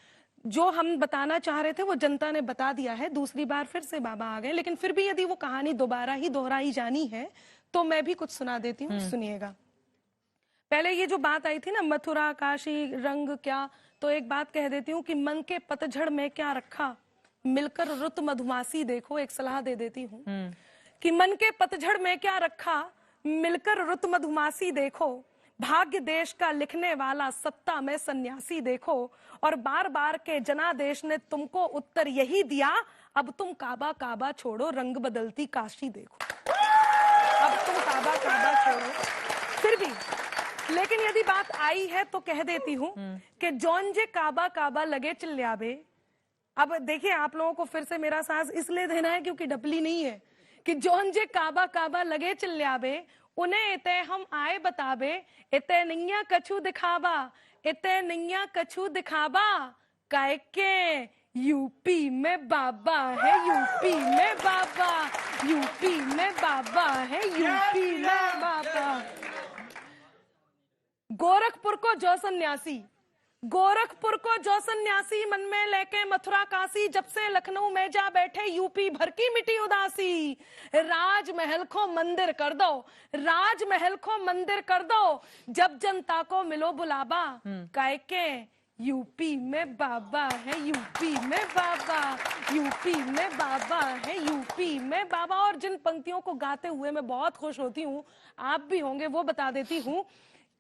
जो हम बताना चाह रहे थे वो जनता ने बता दिया है, दूसरी बार फिर से बाबा आ गए। लेकिन फिर भी यदि वो कहानी दोबारा ही दोहराई जानी है तो मैं भी कुछ सुना देती हूँ, सुनिएगा। पहले ये जो बात आई थी ना, मथुरा काशी रंग क्या, तो एक बात कह देती हूँ कि मन के पतझड़ में क्या रखा, मिलकर रुत मधुमासी देखो। एक सलाह दे देती हूँ कि मन के पतझड़ में क्या रखा, मिलकर रुत मधुमासी देखो, भाग्य देश का लिखने वाला सत्ता में सन्यासी देखो, और बार बार के जनादेश ने तुमको उत्तर यही दिया, अब तुम काबा काबा छोड़ो, रंग बदलती काशी देखो। काबा छोड़ो, फिर भी लेकिन यदि बात आई है तो कह देती हूँ कि जौन जे काबा काबा लगे चिल्लाबे। अब देखिए, आप लोगों को फिर से मेरा साथ इसलिए देना है क्योंकि डपली नहीं है कि जौन जे काबा काबा लगे चिल्लाबे, उन्हें इते हम आए बताबे, इते नैया कछु दिखाबा, इते नैया कछु दिखाबा, काहे के यूपी में बाबा है, यूपी में बाबा, यूपी में बाबा है, यूपी में बाबा। गोरखपुर को जो सन्यासी, गोरखपुर को जो सन्यासी, मन में लेके मथुरा काशी, जब से लखनऊ में जा बैठे यूपी भर की मिटी उदासी। राजमहल को मंदिर कर दो, राजमहल को मंदिर कर दो, जब जनता को मिलो बुलावा, काहे के यूपी में बाबा है, यूपी में बाबा, यूपी में बाबा है, यूपी में बाबा। और जिन पंक्तियों को गाते हुए मैं बहुत खुश होती हूँ, आप भी होंगे, वो बता देती हूँ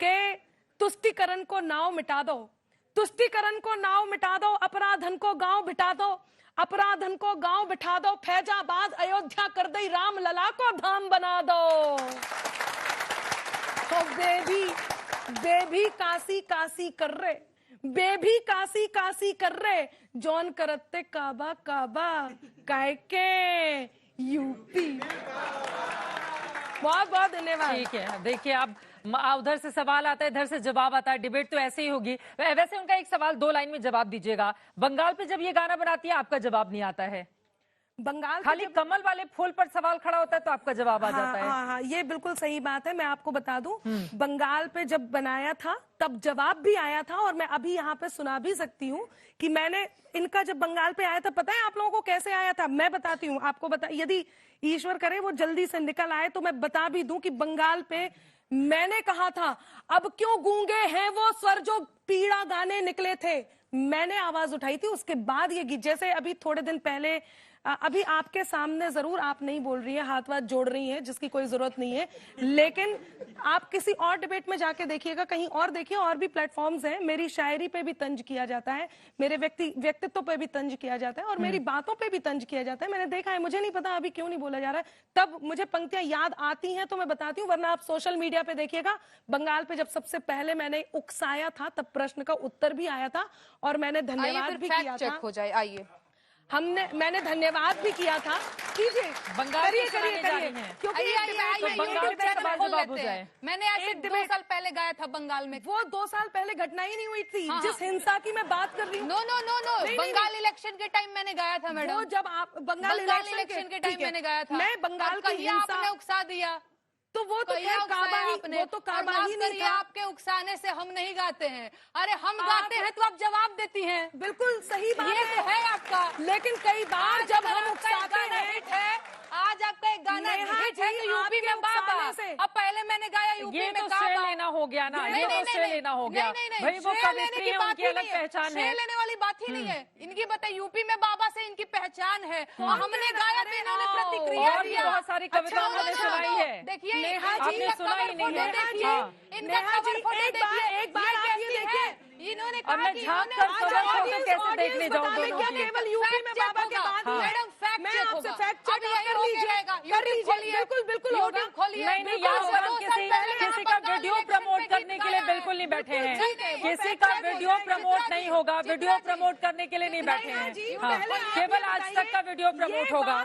कि तुष्टिकरण को नाव मिटा दो, तुष्टिकरण को नाव मिटा दो, अपराधन को गांव बिठा दो, अपराधन को गांव बिठा दो, फैजाबाद अयोध्या कर दई, राम लला को धाम बना दो। तो बेबी काशी काशी कर रहे, बेबी काशी काशी कर रहे, जौन करते काबा काबा, काहे के यूपी। बहुत बहुत धन्यवाद। ठीक है, देखिए अब उधर से सवाल आता है, इधर से जवाब आता है, डिबेट तो ऐसे ही होगी। वैसे उनका एक सवाल 2 लाइन में जवाब दीजिएगा, बंगाल पे जब ये गाना बनाती है आपका जवाब नहीं आता है, बंगाल खाली कमल वाले फूल पर सवाल खड़ा होता है तो आपका जवाब आ जाता है। हाँ, ये बिल्कुल सही बात है। मैं आपको बता दूं, बंगाल पे जब बनाया था तब जवाब भी आया था, और मैं अभी यहाँ पे सुना भी सकती हूँ कि मैंने इनका जब बंगाल पे आया था, पता है आप लोगों को कैसे आया था? मैं बताती हूँ आपको, यदि ईश्वर करे वो जल्दी से निकल आए तो मैं बता भी दूं कि बंगाल पे मैंने कहा था, अब क्यों गूंगे हैं वो स्वर जो पीड़ा गाने निकले थे, मैंने आवाज उठाई थी। उसके बाद ये गीत, जैसे अभी थोड़े दिन पहले, अभी आपके सामने जरूर आप नहीं बोल रही है, हाथ वाथ जोड़ रही है, जिसकी कोई जरूरत नहीं है, लेकिन आप किसी और डिबेट में जाके देखिएगा, कहीं और देखिए, और भी प्लेटफॉर्म्स हैं, मेरी शायरी पे भी तंज किया जाता है, मेरे व्यक्तित्व पे भी तंज किया जाता है, और मेरी बातों पे भी तंज किया जाता है। मैंने देखा है, मुझे नहीं पता अभी क्यों नहीं बोला जा रहा है, तब मुझे पंक्तियां याद आती हैं तो मैं बताती हूँ, वरना आप सोशल मीडिया पे देखिएगा। बंगाल पे जब सबसे पहले मैंने उकसाया था, तब प्रश्न का उत्तर भी आया था, और मैंने धन्यवाद भी किया था। हो जाए, आइए, मैंने धन्यवाद भी किया था। कीजिए, बंगाल करिए, क्योंकि मैंने ऐसे 2 साल पहले गाया था बंगाल में। वो 2 साल पहले घटना ही नहीं हुई थी। जिस हिंसा की मैं बात कर रही हूँ, नो, बंगाल इलेक्शन के टाइम मैंने गाया था मैडम। वो जब आप बंगाल इलेक्शन के टाइम मैंने गाया था, मैं बंगाल की हिंसा, आपने उकसा दिया, तो वो तो खैर काबा ही, वो तो काबा ही नहीं था। आपके उकसाने से हम नहीं गाते हैं, अरे हम गाते हैं तो आप जवाब देती हैं। बिल्कुल सही बात ये तो है आपका, लेकिन कई बार जब हम उकसाते हैं, आज आपका एक गाना हिट है तो यूपी में बाबा, अब पहले मैंने गाया यूपी में ये तो श्रेय लेना हो गया ना, ये तो श्रेय लेना हो गया भाई, वो कवित्री है, उनकी अलग पहचान है, लेने वाली बात ही नहीं है। इनकी बताइए, यूपी में बाबा से इनकी पहचान है, हमने गाया तो इन्होंने प्रतिक्रिया और भी दिया। बहुत सारी कविता उन्होंने सुनाई है, देखिए आपने सुना ही नहीं है। एक बार आप ये देखिए, इन्होंने और मैं झांक कर सदर छोड़कर कैसे देखने जाऊं दोनों की। केवल यूपी में बाबा के बाद मैडम मैं आपसे फैक्ट चेक कर लीजिए, बिल्कुल होगा। नहीं, यहाँ पर हम किसी का वीडियो प्रमोट करने के लिए बिल्कुल नहीं बैठे हैं, किसी का वीडियो प्रमोट नहीं होगा, वीडियो प्रमोट करने के लिए नहीं बैठे हैं। हाँ, केवल आज तक का वीडियो प्रमोट होगा,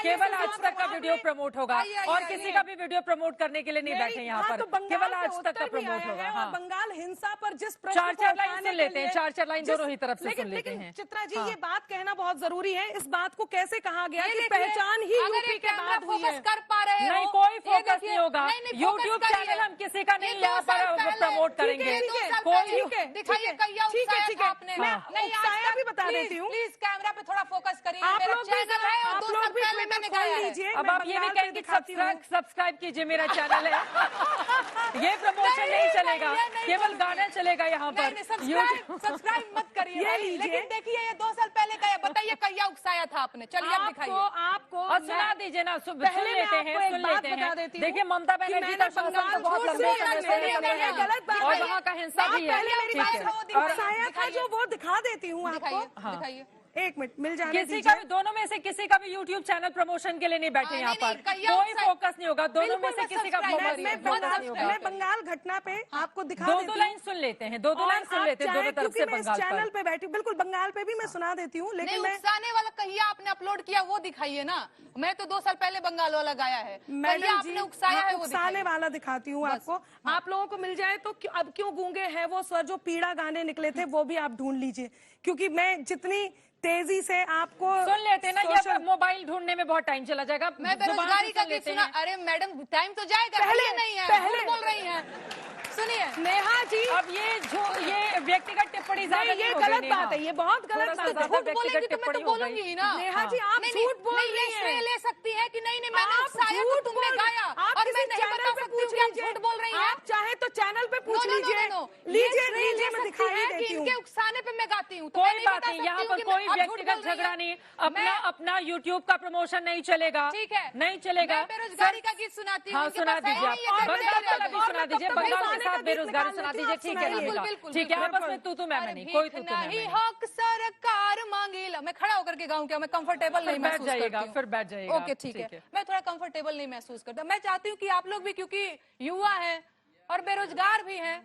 केवल आज तक का वीडियो प्रमोट होगा, और किसी का भी वीडियो प्रमोट करने के लिए नहीं बैठे यहाँ पर, केवल आज तक का प्रमोट होगा। हाँ, बंगाल हिंसा पर जिस 4 लाइन सुन लेते हैं, 4 लाइन दोनों ही तरफ से सुन लेते हैं। चित्रा जी, ये बात कहना बहुत जरूरी है, इस बात को कैसे कहा गया कि पहचान ही यूपी के बाद हुई है। कर पा रहे नहीं, कोई फोकस नहीं होगा, यूट्यूब चैनल हम किसी का नहीं यहाँ पर प्रमोट करेंगे, कोई दिखाइए, ठीक है, आपने नहीं आया भी बता देती हूँ, प्लीज कैमरा पे थोड़ा फोकस करिए, आप मेरा लोग चैनल है और 2 साल पहले मैंने गाया है। अब आप ये भी कहेंगे सब्सक्राइब कीजिए, मेरा चैनल है, ये प्रमोशन नहीं चलेगा, केवल गाना चलेगा यहाँ पर। सब्सक्राइब मत करिए, लेकिन देखिए ये 2 साल पहले का है, बताइए कहिया उकसाया था आपने, चलिए आप दिखाइए। आपको और सुना दीजिए ना, सुन लेते हैं। देखिए, ममता बनर्जी का शासन तो बहुत लंबे समय से गलत बात और वहाँ का हिंसा भी है, ठीक है, उकसाया था जो वो दिखा देती हूँ आपको। दिखाइए। एक मिनट मिल जाने किसी दीजिए। का भी, दोनों में से किसी का भी यूट्यूब चैनल प्रमोशन के लिए नहीं बैठे यहाँ पर, कोई फोकस नहीं होगा, दोनों में से किसी का फोकस नहीं होगा। मैं बंगाल घटना पे आपको दिखा दो देती दो हूँ। लाइन सुन लेते हैं, दो लाइन सुन लेते हैं दोनों तरफ से मैं इस बंगाल चैनल पर। पे बैठी, बिल्कुल बंगाल पे भी मैं सुना देती हूँ, नहीं, लेकिन मैं उकसाने वाला कहिया आपने अपलोड किया वो दिखाइए ना। मैं तो 2 साल पहले बंगाल वाला गाया है, कहिया मैडम आपने जी उकसाया है वो उकसाने दिखाइए। वाला दिखाती हूँ आपको। आप लोगों को मिल जाए तो अब क्यों गूंगे हैं वो स्वर, जो पीड़ा गाने निकले थे वो भी आप ढूंढ लीजिए, क्योंकि मैं जितनी तेजी से आपको सुन लेते हैं ना, सोशल- ये मोबाइल ढूंढने में बहुत टाइम चला जाएगा। मैं जुबान से बेरोजगारी का सुन गीत लेते सुना। हैं। अरे मैडम टाइम तो जाएगा, पहले- नहीं है, पहले- झूठ बोल रही हैं, सुनिए। नेहा जी अब ये व्यक्तिगत टिप्पणी ज्यादा नहीं, नहीं ये हो गई गलत नेहा। बात है, ये बहुत थोड़ा गलत सा बात है। ज्यादा झूठ व्यक्तिगत बोलेंगी तो मैं टिप्पणी तो हो गई। बोलूंगी ही ना। नेहा जी आप नहीं, झूठ बोल नहीं, रही ये हैं। श्रेय ले सकती है कि नहीं मैंने आप उकसाया तो झूठ तुमने बोल- गाया, आप और किसी मैं नहीं चैनल बता पे सकती हूँ पूछ कि आप लीजिए। झूठ बोल रही हैं। आप चाहे तो चैनल पे पूछ नो, नो, नो, लीजिए, नो, लीजिए ये लीजिए, मैं दिखाई है कि देती हूँ। इनके उकसाने पे मैं गाती हूँ, तो कोई मैं नहीं बात बता नहीं, सकती यहाँ हूँ पर कि कोई आप झूठ व्यक्तिगत बोल रही झगड़ा हैं। नहीं, मैं- अपना यूट्यूब का प्रमोशन नहीं चलेगा, ठीक है, नहीं चलेगा। मैं बेरोजगारी का गीत सुनाती हूँ, हाँ इनके सुना पास है दीजिए, नहीं, ये आप कहते बंगाल हैं वाला भी और सुना मैं दीजिए, तब तक बंगाल के गाने साथ का गीत बेरोजगारी निकाल सुना लेती दीजिए, हूँ, ठीक आप है सुनाइए। रहेगा, बिल्कुल, ठीक है, बिल्कुल। आपस में तू मैं अरे नहीं, कोई भीख तू मैं नहीं नहीं। हक सरकार मांगेला। मैं खड़ा होकर के गाऊं क्या? मैं कंफर्टेबल फिर नहीं बैठ महसूस जाइएगा, करती हूँ। फिर बैठ जाइएगा, ओके ठीक है, मैं थोड़ा कंफर्टेबल नहीं महसूस करता। मैं चाहती हूँ कि आप लोग भी, क्योंकि युवा हैं और बेरोजगार भी हैं,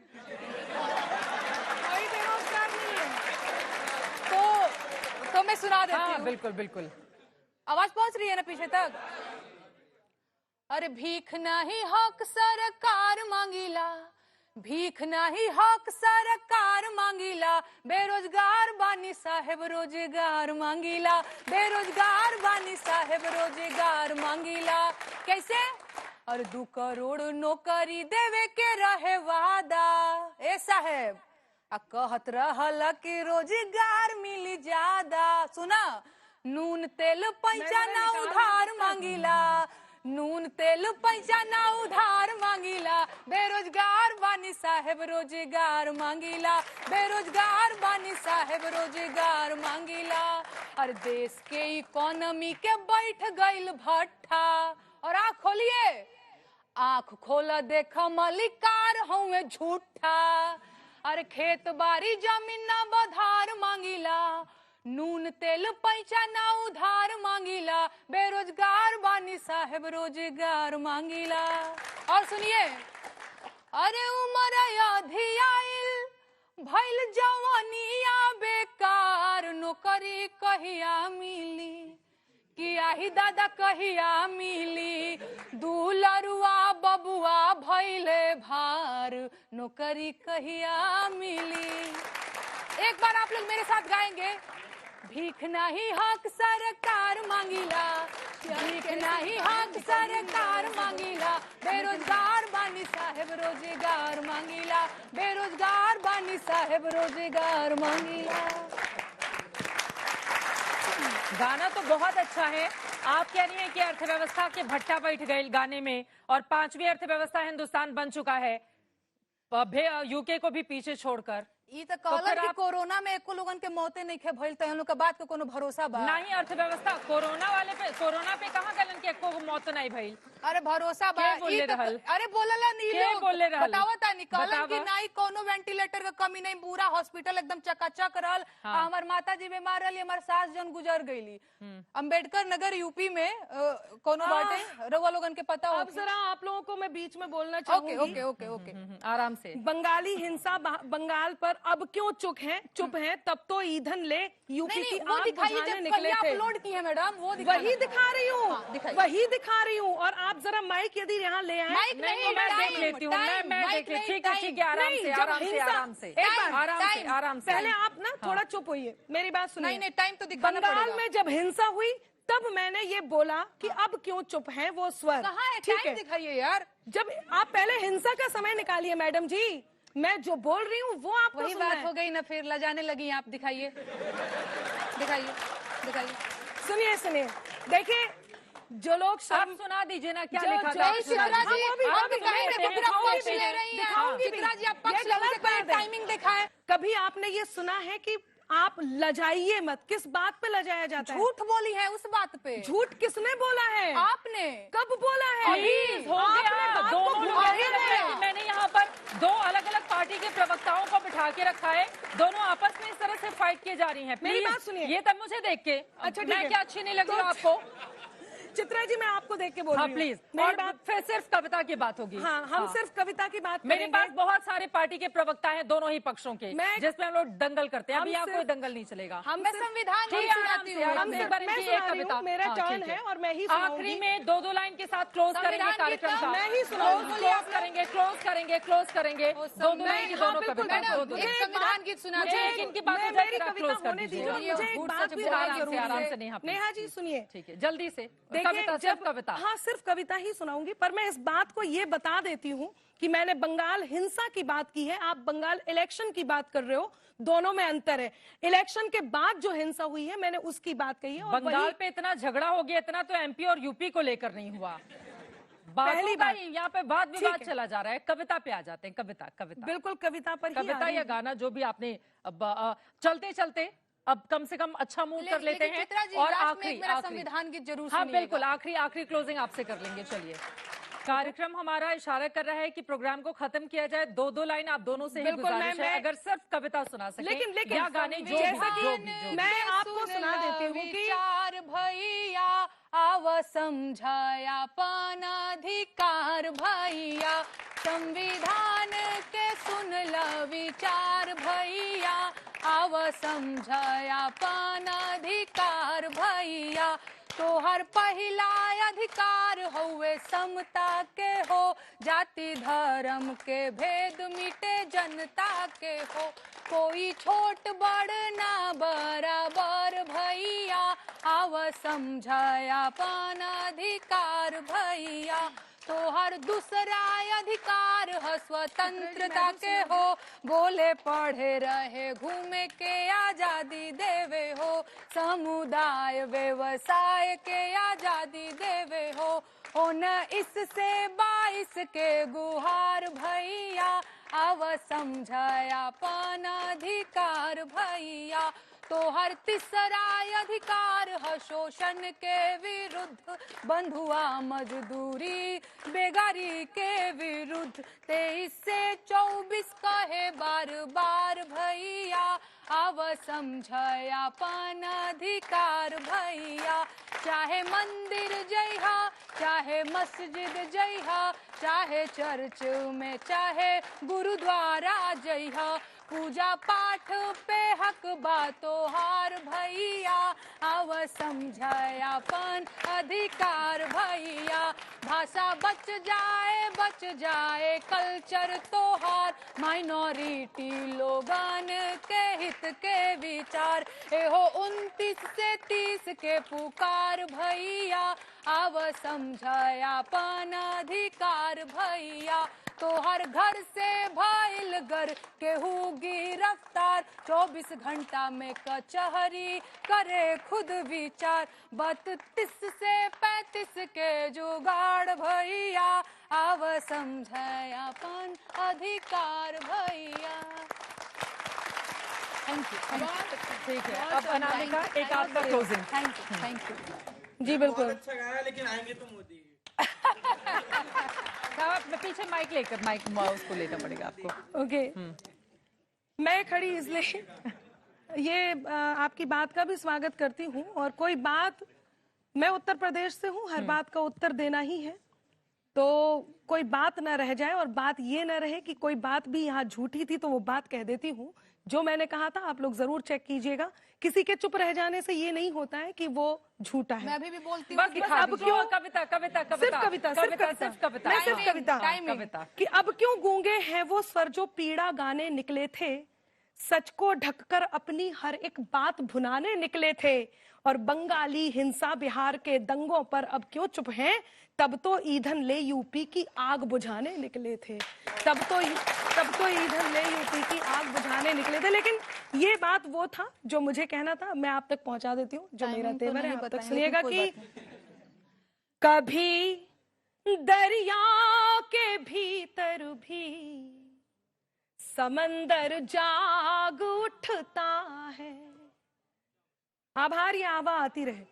कोई बेरोजगार नहीं है। तो मैं सुना देती हाँ हूँ। बिल्कुल बिल्कुल। आवाज पहुंच रही है ना पीछे तक? अरे भीख नहीं हक सरकार मांगीला, भीख नहीं हक सरकार मांगीला, बेरोजगार बानी साहेब रोजगार मांगीला, बेरोजगार बानी साहेब रोजगार मांगीला। कैसे? और 2 करोड़ नौकरी देवे के रहे वादा ए साहेब, आ कहत रहल कि रोजगार मिली ज्यादा। सुना, नून तेल पैसा ना उधार मांगीला, नून तेल पैसा ना उधार मांगीला, बेरोजगार बानी साहेब रोजगार मांगीला, बेरोजगार बानी साहेब रोजगार मांगीला। और देश के इकोनॉमी के बैठ गईल भट्ठा। और आँख खोलिए, आँख खोला देखा मलिकार हूँ झूठा। अरे खेत बाड़ी जमीन ना बधार मांगीला, नून तेल पैसा ना उधार मांगीला, बेरोजगार बानी साहेब रोजगार मांगीला। और सुनिए, अरे उमर आधी आइल भइल जवानिया बेकार, नौकरी कहिया मिली कि आही दादा कहिया मिली, दुलरुआ बबुआ भइले भार, नौकरी कहिया मिली। एक बार आप लोग मेरे साथ गाएंगे। भीख नहीं हक सरकार मांगीला, भीख नहीं हक सरकार मांगीला, बेरोजगार बानी साहेब रोजगार मांगीला, बेरोजगार बानी साहेब रोजगार मांगीला। गाना तो बहुत अच्छा है। आप कह रही हैं कि अर्थव्यवस्था के भट्टा बैठ गए गाने में, और 5वीं अर्थव्यवस्था हिंदुस्तान बन चुका है यूके को भी पीछे छोड़कर। ई तो कहलन कि कोरोना में एको लोगन के मौतें नहीं खे भइल, त हम लोग का बात के कोनो भरोसा बा? नहीं, अर्थव्यवस्था कोरोना पे कहाँ गलन के एको मौत नहीं भइल। अरे भरोसा बा। के बोले रहल? अरे बोलला नहीं के लोग बोले रहल? बतावता नहीं, कहलन कि बतावा। नहीं कोनो वेंटिलेटर का कमी नहीं, पूरा हॉस्पिटल एकदम चकाचक रहल। हाँ। हमार माता जी बीमार रहली, हमार सास जन गुजर गईली। अंबेडकर नगर यूपी में कोनो बाटे रउआ लोगन के पता हो? अब जरा आप लोगों को मैं बीच में बोलना ओके चाहूंगी। Okay okay okay. आराम से। बंगाली हिंसा बंगाल पर अब क्यों चुप हैं, तब तो ईंधन ले यूपी की वो आग दिखाइए बुझाने जब निकले कहीं थे। अपलोड की है मैडम, वो वही दिखा रही हाँ, हूँ, दिखाइए। वही दिखा रही हूँ। और आप जरा माइक यदि यहाँ ले आए। माइक नहीं, नहीं, मैं टाइम, देख लेती हूँ, टाइम, मैं माइक देख लेती नहीं, हूँ। ठीक है ठीक है, आराम नहीं, से जब आराम से हिंसा- आराम से एक बार, आराम से टाइम, आराम से। पहले आप ना थोड़ा चुप होइए, मेरी बात सुनिए। नहीं नहीं, टाइम तो दिखाना बंगाल पड़ेगा। में जब हिंसा हुई तब मैंने ये बोला कि अब क्यों चुप हैं वो स्वर। कहाँ है? ठीक टाइम दिखाइए यार। जब आप पहले हिंसा का समय निकालिए मैडम जी, मैं जो बोल रही हूँ वो आपको वही सुनना बात है। हो गई ना, फिर लजाने लगी आप। दिखाइए दिखाइए दिखाइए। सुनिए देखिए, जो लोग आप शर्म सुना दीजिए ना क्या जो- लिखा जो- था। नहीं, चित्रा जी, वो भी- आप वो भी दिखाएंगे दिखाएंगे, तो फिर आप दिखाऊंगी पक्ष भी, ले रही हैं। दिखाऊंगी भी। चित्रा जी, आप पक्ष ये गलत लेंगे तो बात है। टाइमिंग दिखाएं। कभी आपने ये सुना है कि आप लजाइए मत। किस बात पे लजाया जाता है? झूठ बोली है उस बात पे। झूठ किसने बोला है? आपने। कब बोला है? प्लीज हो आपने गया। बात को दोनों लोग घुमा ऐसे लग रहा है कि मैंने यहाँ पर दो अलग अलग पार्टी के प्रवक्ताओं को बिठा के रखा है, दोनों आपस में इस तरह से फाइट किए जा रही हैं। मेरी Please, बात सुनिए। ये तब मुझे देख के अच्छा, ठीक मैं है। क्या अच्छी नहीं लग रही तो- हूँ आपको? चित्रा जी, मैं आपको देख के बोल हाँ रही हूँ। प्लीज। मेरी और बात, फिर सिर्फ कविता की बात होगी। हाँ, हम सिर्फ कविता की बात मेरे करेंगे। पास बहुत सारे पार्टी के प्रवक्ता हैं दोनों ही पक्षों के, मैं- जिसमें हम लोग दंगल करते हैं। हम अभी यहाँ सिर्फ- कोई दंगल नहीं चलेगा। हम मैं सिर्फ- संविधान ठीक नहीं है, सुनाती हूँ। आराम से एक बार मैं इनकी सुना एक रही कविता। हूँ, मेरा हाँ, टर्न ठीक है और मैं ही सुनाऊंगी। आखिरी में दो लाइन के साथ क्लोज करेंगे संविधान कार्यक्रम गीत का। मैं ही सुनाऊंगी। क्लोज करेंगे, क्लोज करेंगे, क्लोज करेंगे। दो लाइन की हाँ, दोनों बिल्कुल, कविता। मैडम, दो दो एक लाइन। संविधान गीत सुना मुझे दीजिए। एक इनकी बात हो जाए, मेरी फिर आप कविता close कर होने दीजिए। दीजिए। मुझे एक झूठ बात सच भी बोलना बड़ी आराम से, जरूरी आराम है। से नेहा, please। नेहा जी सुनिए। ठीक है, जल्दी से देखिए, कविता, सिर्फ कविता। हाँ, सिर्फ कविता ही सुनाऊंगी, पर मैं इस बात को ये बता देती हूँ कि मैंने बंगाल हिंसा की बात की है, आप बंगाल इलेक्शन की बात कर रहे हो। दोनों में अंतर है। इलेक्शन के बाद जो हिंसा हुई है, मैंने उसकी बात कही है। और बंगाल वही पे इतना झगड़ा हो गया, इतना तो एमपी और यूपी को लेकर नहीं हुआ। पहली बात यहाँ पे वाद विवाद है। चला जा रहा है। कविता पे आ जाते हैं। कविता, कविता, बिल्कुल कविता पर ही आ कविता रही या हूँ। गाना जो भी आपने अब चलते चलते अब कम से कम अच्छा मूव कर लेते लेकिन हैं। चित्रा जी, और लास्ट में आखिरी एक मेरा आखिरी संविधान गीत जरूर हाँ सुनिएगा। बिल्कुल, आखिरी आखिरी क्लोजिंग आपसे कर लेंगे। चलिए, कार्यक्रम हमारा इशारा कर रहा है कि प्रोग्राम को खत्म किया जाए। दो लाइन आप दोनों से ही बिल्कुल, गुजारिश है, मैं- अगर सिर्फ कविता सुना सके लेकिन या गाने जो भी जैसा कि जो भी। मैं आपको सुना देती हूँ कि विचार भैया आव समझाया पानाधिकार भैया, संविधान के सुन ल विचार भैया, आव समझाया पानाधिकार भैया, तोहर पहिला अधिकार हउए समता के हो, जाति धर्म के भेद मिटे जनता के हो, कोई छोट बड़ ना बराबर भैया, आव समझाया पान अधिकार भैया, तोहर दूसरा अधिकार है स्वतंत्रता के हो, बोले पढ़े रहे घूमे के आजादी देवे हो, समुदाय व्यवसाय के आजादी देवे हो न इससे 22 के गुहार भैया, आव समझाया पान अधिकार भैया, तोहर तीसरा अधिकार है शोषण के विरुद्ध, बंधुआ मजदूरी बेगारी के विरुद्ध, 23 से 24 कहे बार बार भैया, आव समझाया पान अधिकार भैया, चाहे मंदिर जइहा चाहे मस्जिद जइहा, चाहे चर्च में चाहे गुरुद्वारा जइहा, पूजा पाठ पे हक बातो हार भैया, आव समझाया पान अधिकार भैया, भाषा बच जाए कल्चर तोहार, माइनॉरिटी लोगन के हित के विचार, एहो 29 से 30 के पुकार भैया, आव समझाया पान अधिकार भैया, तोहर घर से भइल घर केहू गिरफ्तार, 24 घंटा में कचहरी करे खुद विचार, 32 से 35 के जुगाड़ भैया, आव समझाया पान अधिकार भैया। Thank you. ठीक है, अब अनामिका एक आपका क्लोजिंग। थैंक यू जी बिल्कुल। बहुत अच्छा गाया, लेकिन आएंगे तो मोदी। मैं पीछे माइक लेकर माइक उसको लेना पड़ेगा आपको। ओके, मैं खड़ी इसलिए ये आपकी बात का भी स्वागत करती हूँ, और कोई बात, मैं उत्तर प्रदेश से हूँ, हर बात का उत्तर देना ही है, तो कोई बात ना रह जाए, और बात ये ना रहे कि कोई बात भी यहाँ झूठी थी तो वो बात कह देती हूँ। जो मैंने कहा था आप लोग जरूर चेक कीजिएगा, किसी के चुप रह जाने से ये नहीं होता है कि वो झूठा है। मैं अभी भी बोलती बस हूँ दिखा अब दीजिए। क्यों? कविता कविता कविता सिर्फ कविता, सिर्फ कविता, सिर्फ कविता। मैं सिर्फ कविता, कविता कि अब क्यों गूंगे हैं वो स्वर जो पीड़ा गाने निकले थे, सच को ढककर अपनी हर एक बात भुनाने निकले थे, और बंगाली हिंसा बिहार के दंगों पर अब क्यों चुप हैं, तब तो ईंधन ले यूपी की आग बुझाने निकले थे, तब तो ईंधन ले यूपी की आग बुझाने निकले थे। लेकिन ये बात वो था जो मुझे कहना था, मैं आप तक पहुंचा देती हूँ, जो मेरा तेवर है आप तक सुनिएगा कि कभी दरिया के भीतर भी समंदर जाग उठता है। आभार या आवा आती रहे।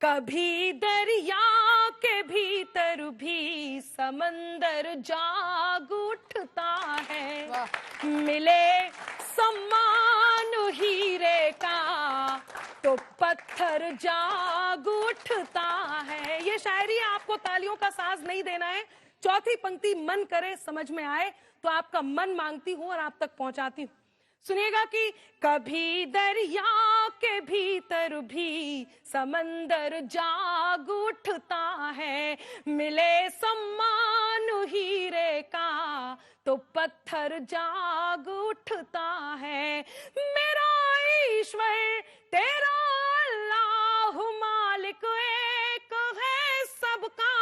कभी दरिया के भीतर भी समंदर जाग उठता है। मिले सम्मान हीरे का तो पत्थर जाग उठता है। ये शायरी आपको तालियों का साज नहीं देना है। चौथी पंक्ति मन करे समझ में आए तो आपका मन मांगती हूं और आप तक पहुंचाती हूं। सुनिएगा कि कभी दरिया के भीतर भी समंदर जाग उठता है। मिले सम्मान हीरे का तो पत्थर जाग उठता है। मेरा ईश्वर तेरा अल्लाह मालिक एक है सबका।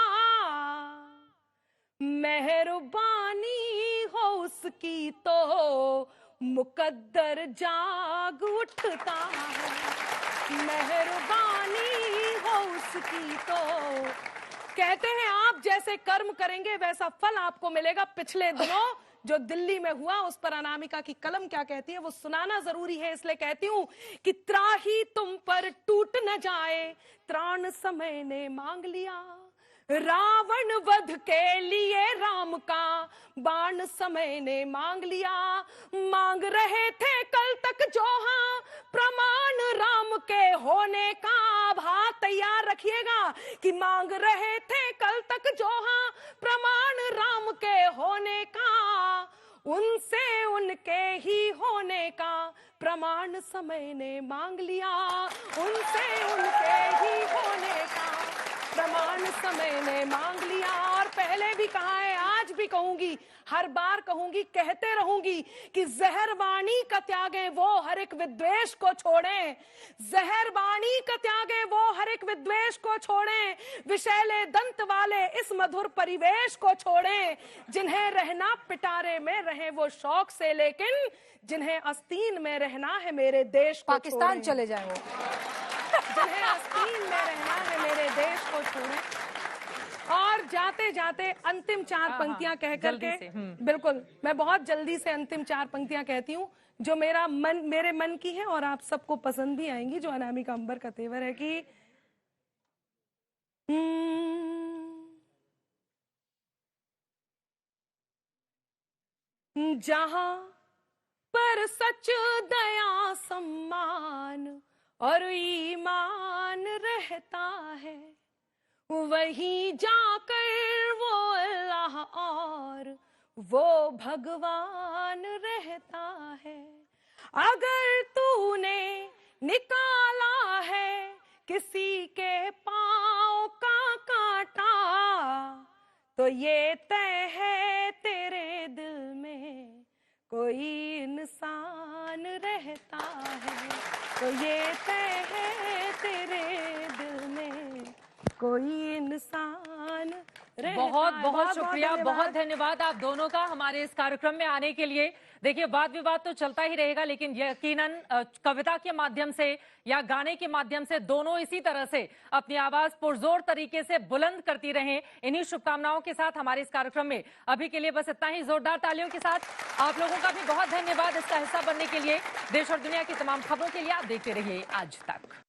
मेहरबानी हो उसकी तो मुकद्दर जाग उठता है। मेहरबानी हो उसकी तो। कहते हैं आप जैसे कर्म करेंगे वैसा फल आपको मिलेगा। पिछले दिनों जो दिल्ली में हुआ उस पर अनामिका की कलम क्या कहती है वो सुनाना जरूरी है, इसलिए कहती हूं कि त्राही तुम पर टूट न जाए, त्राण समय ने मांग लिया। रावण वध के लिए राम का बाण समय ने मांग लिया। मांग रहे थे कल तक जो हाँ प्रमाण राम के होने का। आभा तैयार रखिएगा कि मांग रहे थे कल तक जो हाँ प्रमाण राम के होने का। उनसे उनके ही होने का प्रमाण समय ने मांग लिया। उनसे उनके ही होने का प्रमाण समय ने मांग लिया। और पहले भी कहा है आज भी कहूंगी, हर बार कहूंगी, कहते रहूंगी कि जहर वाणी का त्यागे वो हर एक विद्वेष को छोड़े। जहर वाणी का त्यागे वो हर एक विद्वेष को छोड़े। विषैले दंत वाले इस मधुर परिवेश को छोड़े। जिन्हें रहना पिटारे में रहे वो शौक से, लेकिन जिन्हें आस्तीन में रहना है मेरे देश को पाकिस्तान चले जाए वो। जिन्हें आस्तीन में रहना है मेरे देश को छोड़े। और जाते जाते अंतिम चार पंक्तियां कह करके, बिल्कुल मैं बहुत जल्दी से अंतिम चार पंक्तियां कहती हूँ जो मेरे मन की है और आप सबको पसंद भी आएंगी, जो अनामिका अंबर का तेवर है कि जहां पर सच दया सम्मान और ईमान रहता है, वहीं जाकर वो अल्लाह और वो भगवान रहता है। अगर तूने निकाला है किसी के पाँव का कांटा तो ये तय है तेरे दिल में कोई इंसान रहता है। तो ये तय है तेरे दिल में कोई इंसान रहता है। बहुत बहुत शुक्रिया, बहुत धन्यवाद आप दोनों का हमारे इस कार्यक्रम में आने के लिए। देखिए वाद विवाद तो चलता ही रहेगा, लेकिन यकीनन कविता के माध्यम से या गाने के माध्यम से दोनों इसी तरह से अपनी आवाज पुरजोर तरीके से बुलंद करती रहें। इन्हीं शुभकामनाओं के साथ हमारे इस कार्यक्रम में अभी के लिए बस इतना ही। जोरदार तालियों के साथ आप लोगों का भी बहुत धन्यवाद इसका हिस्सा बनने के लिए। देश और दुनिया की तमाम खबरों के लिए आप देखते रहिए आज तक।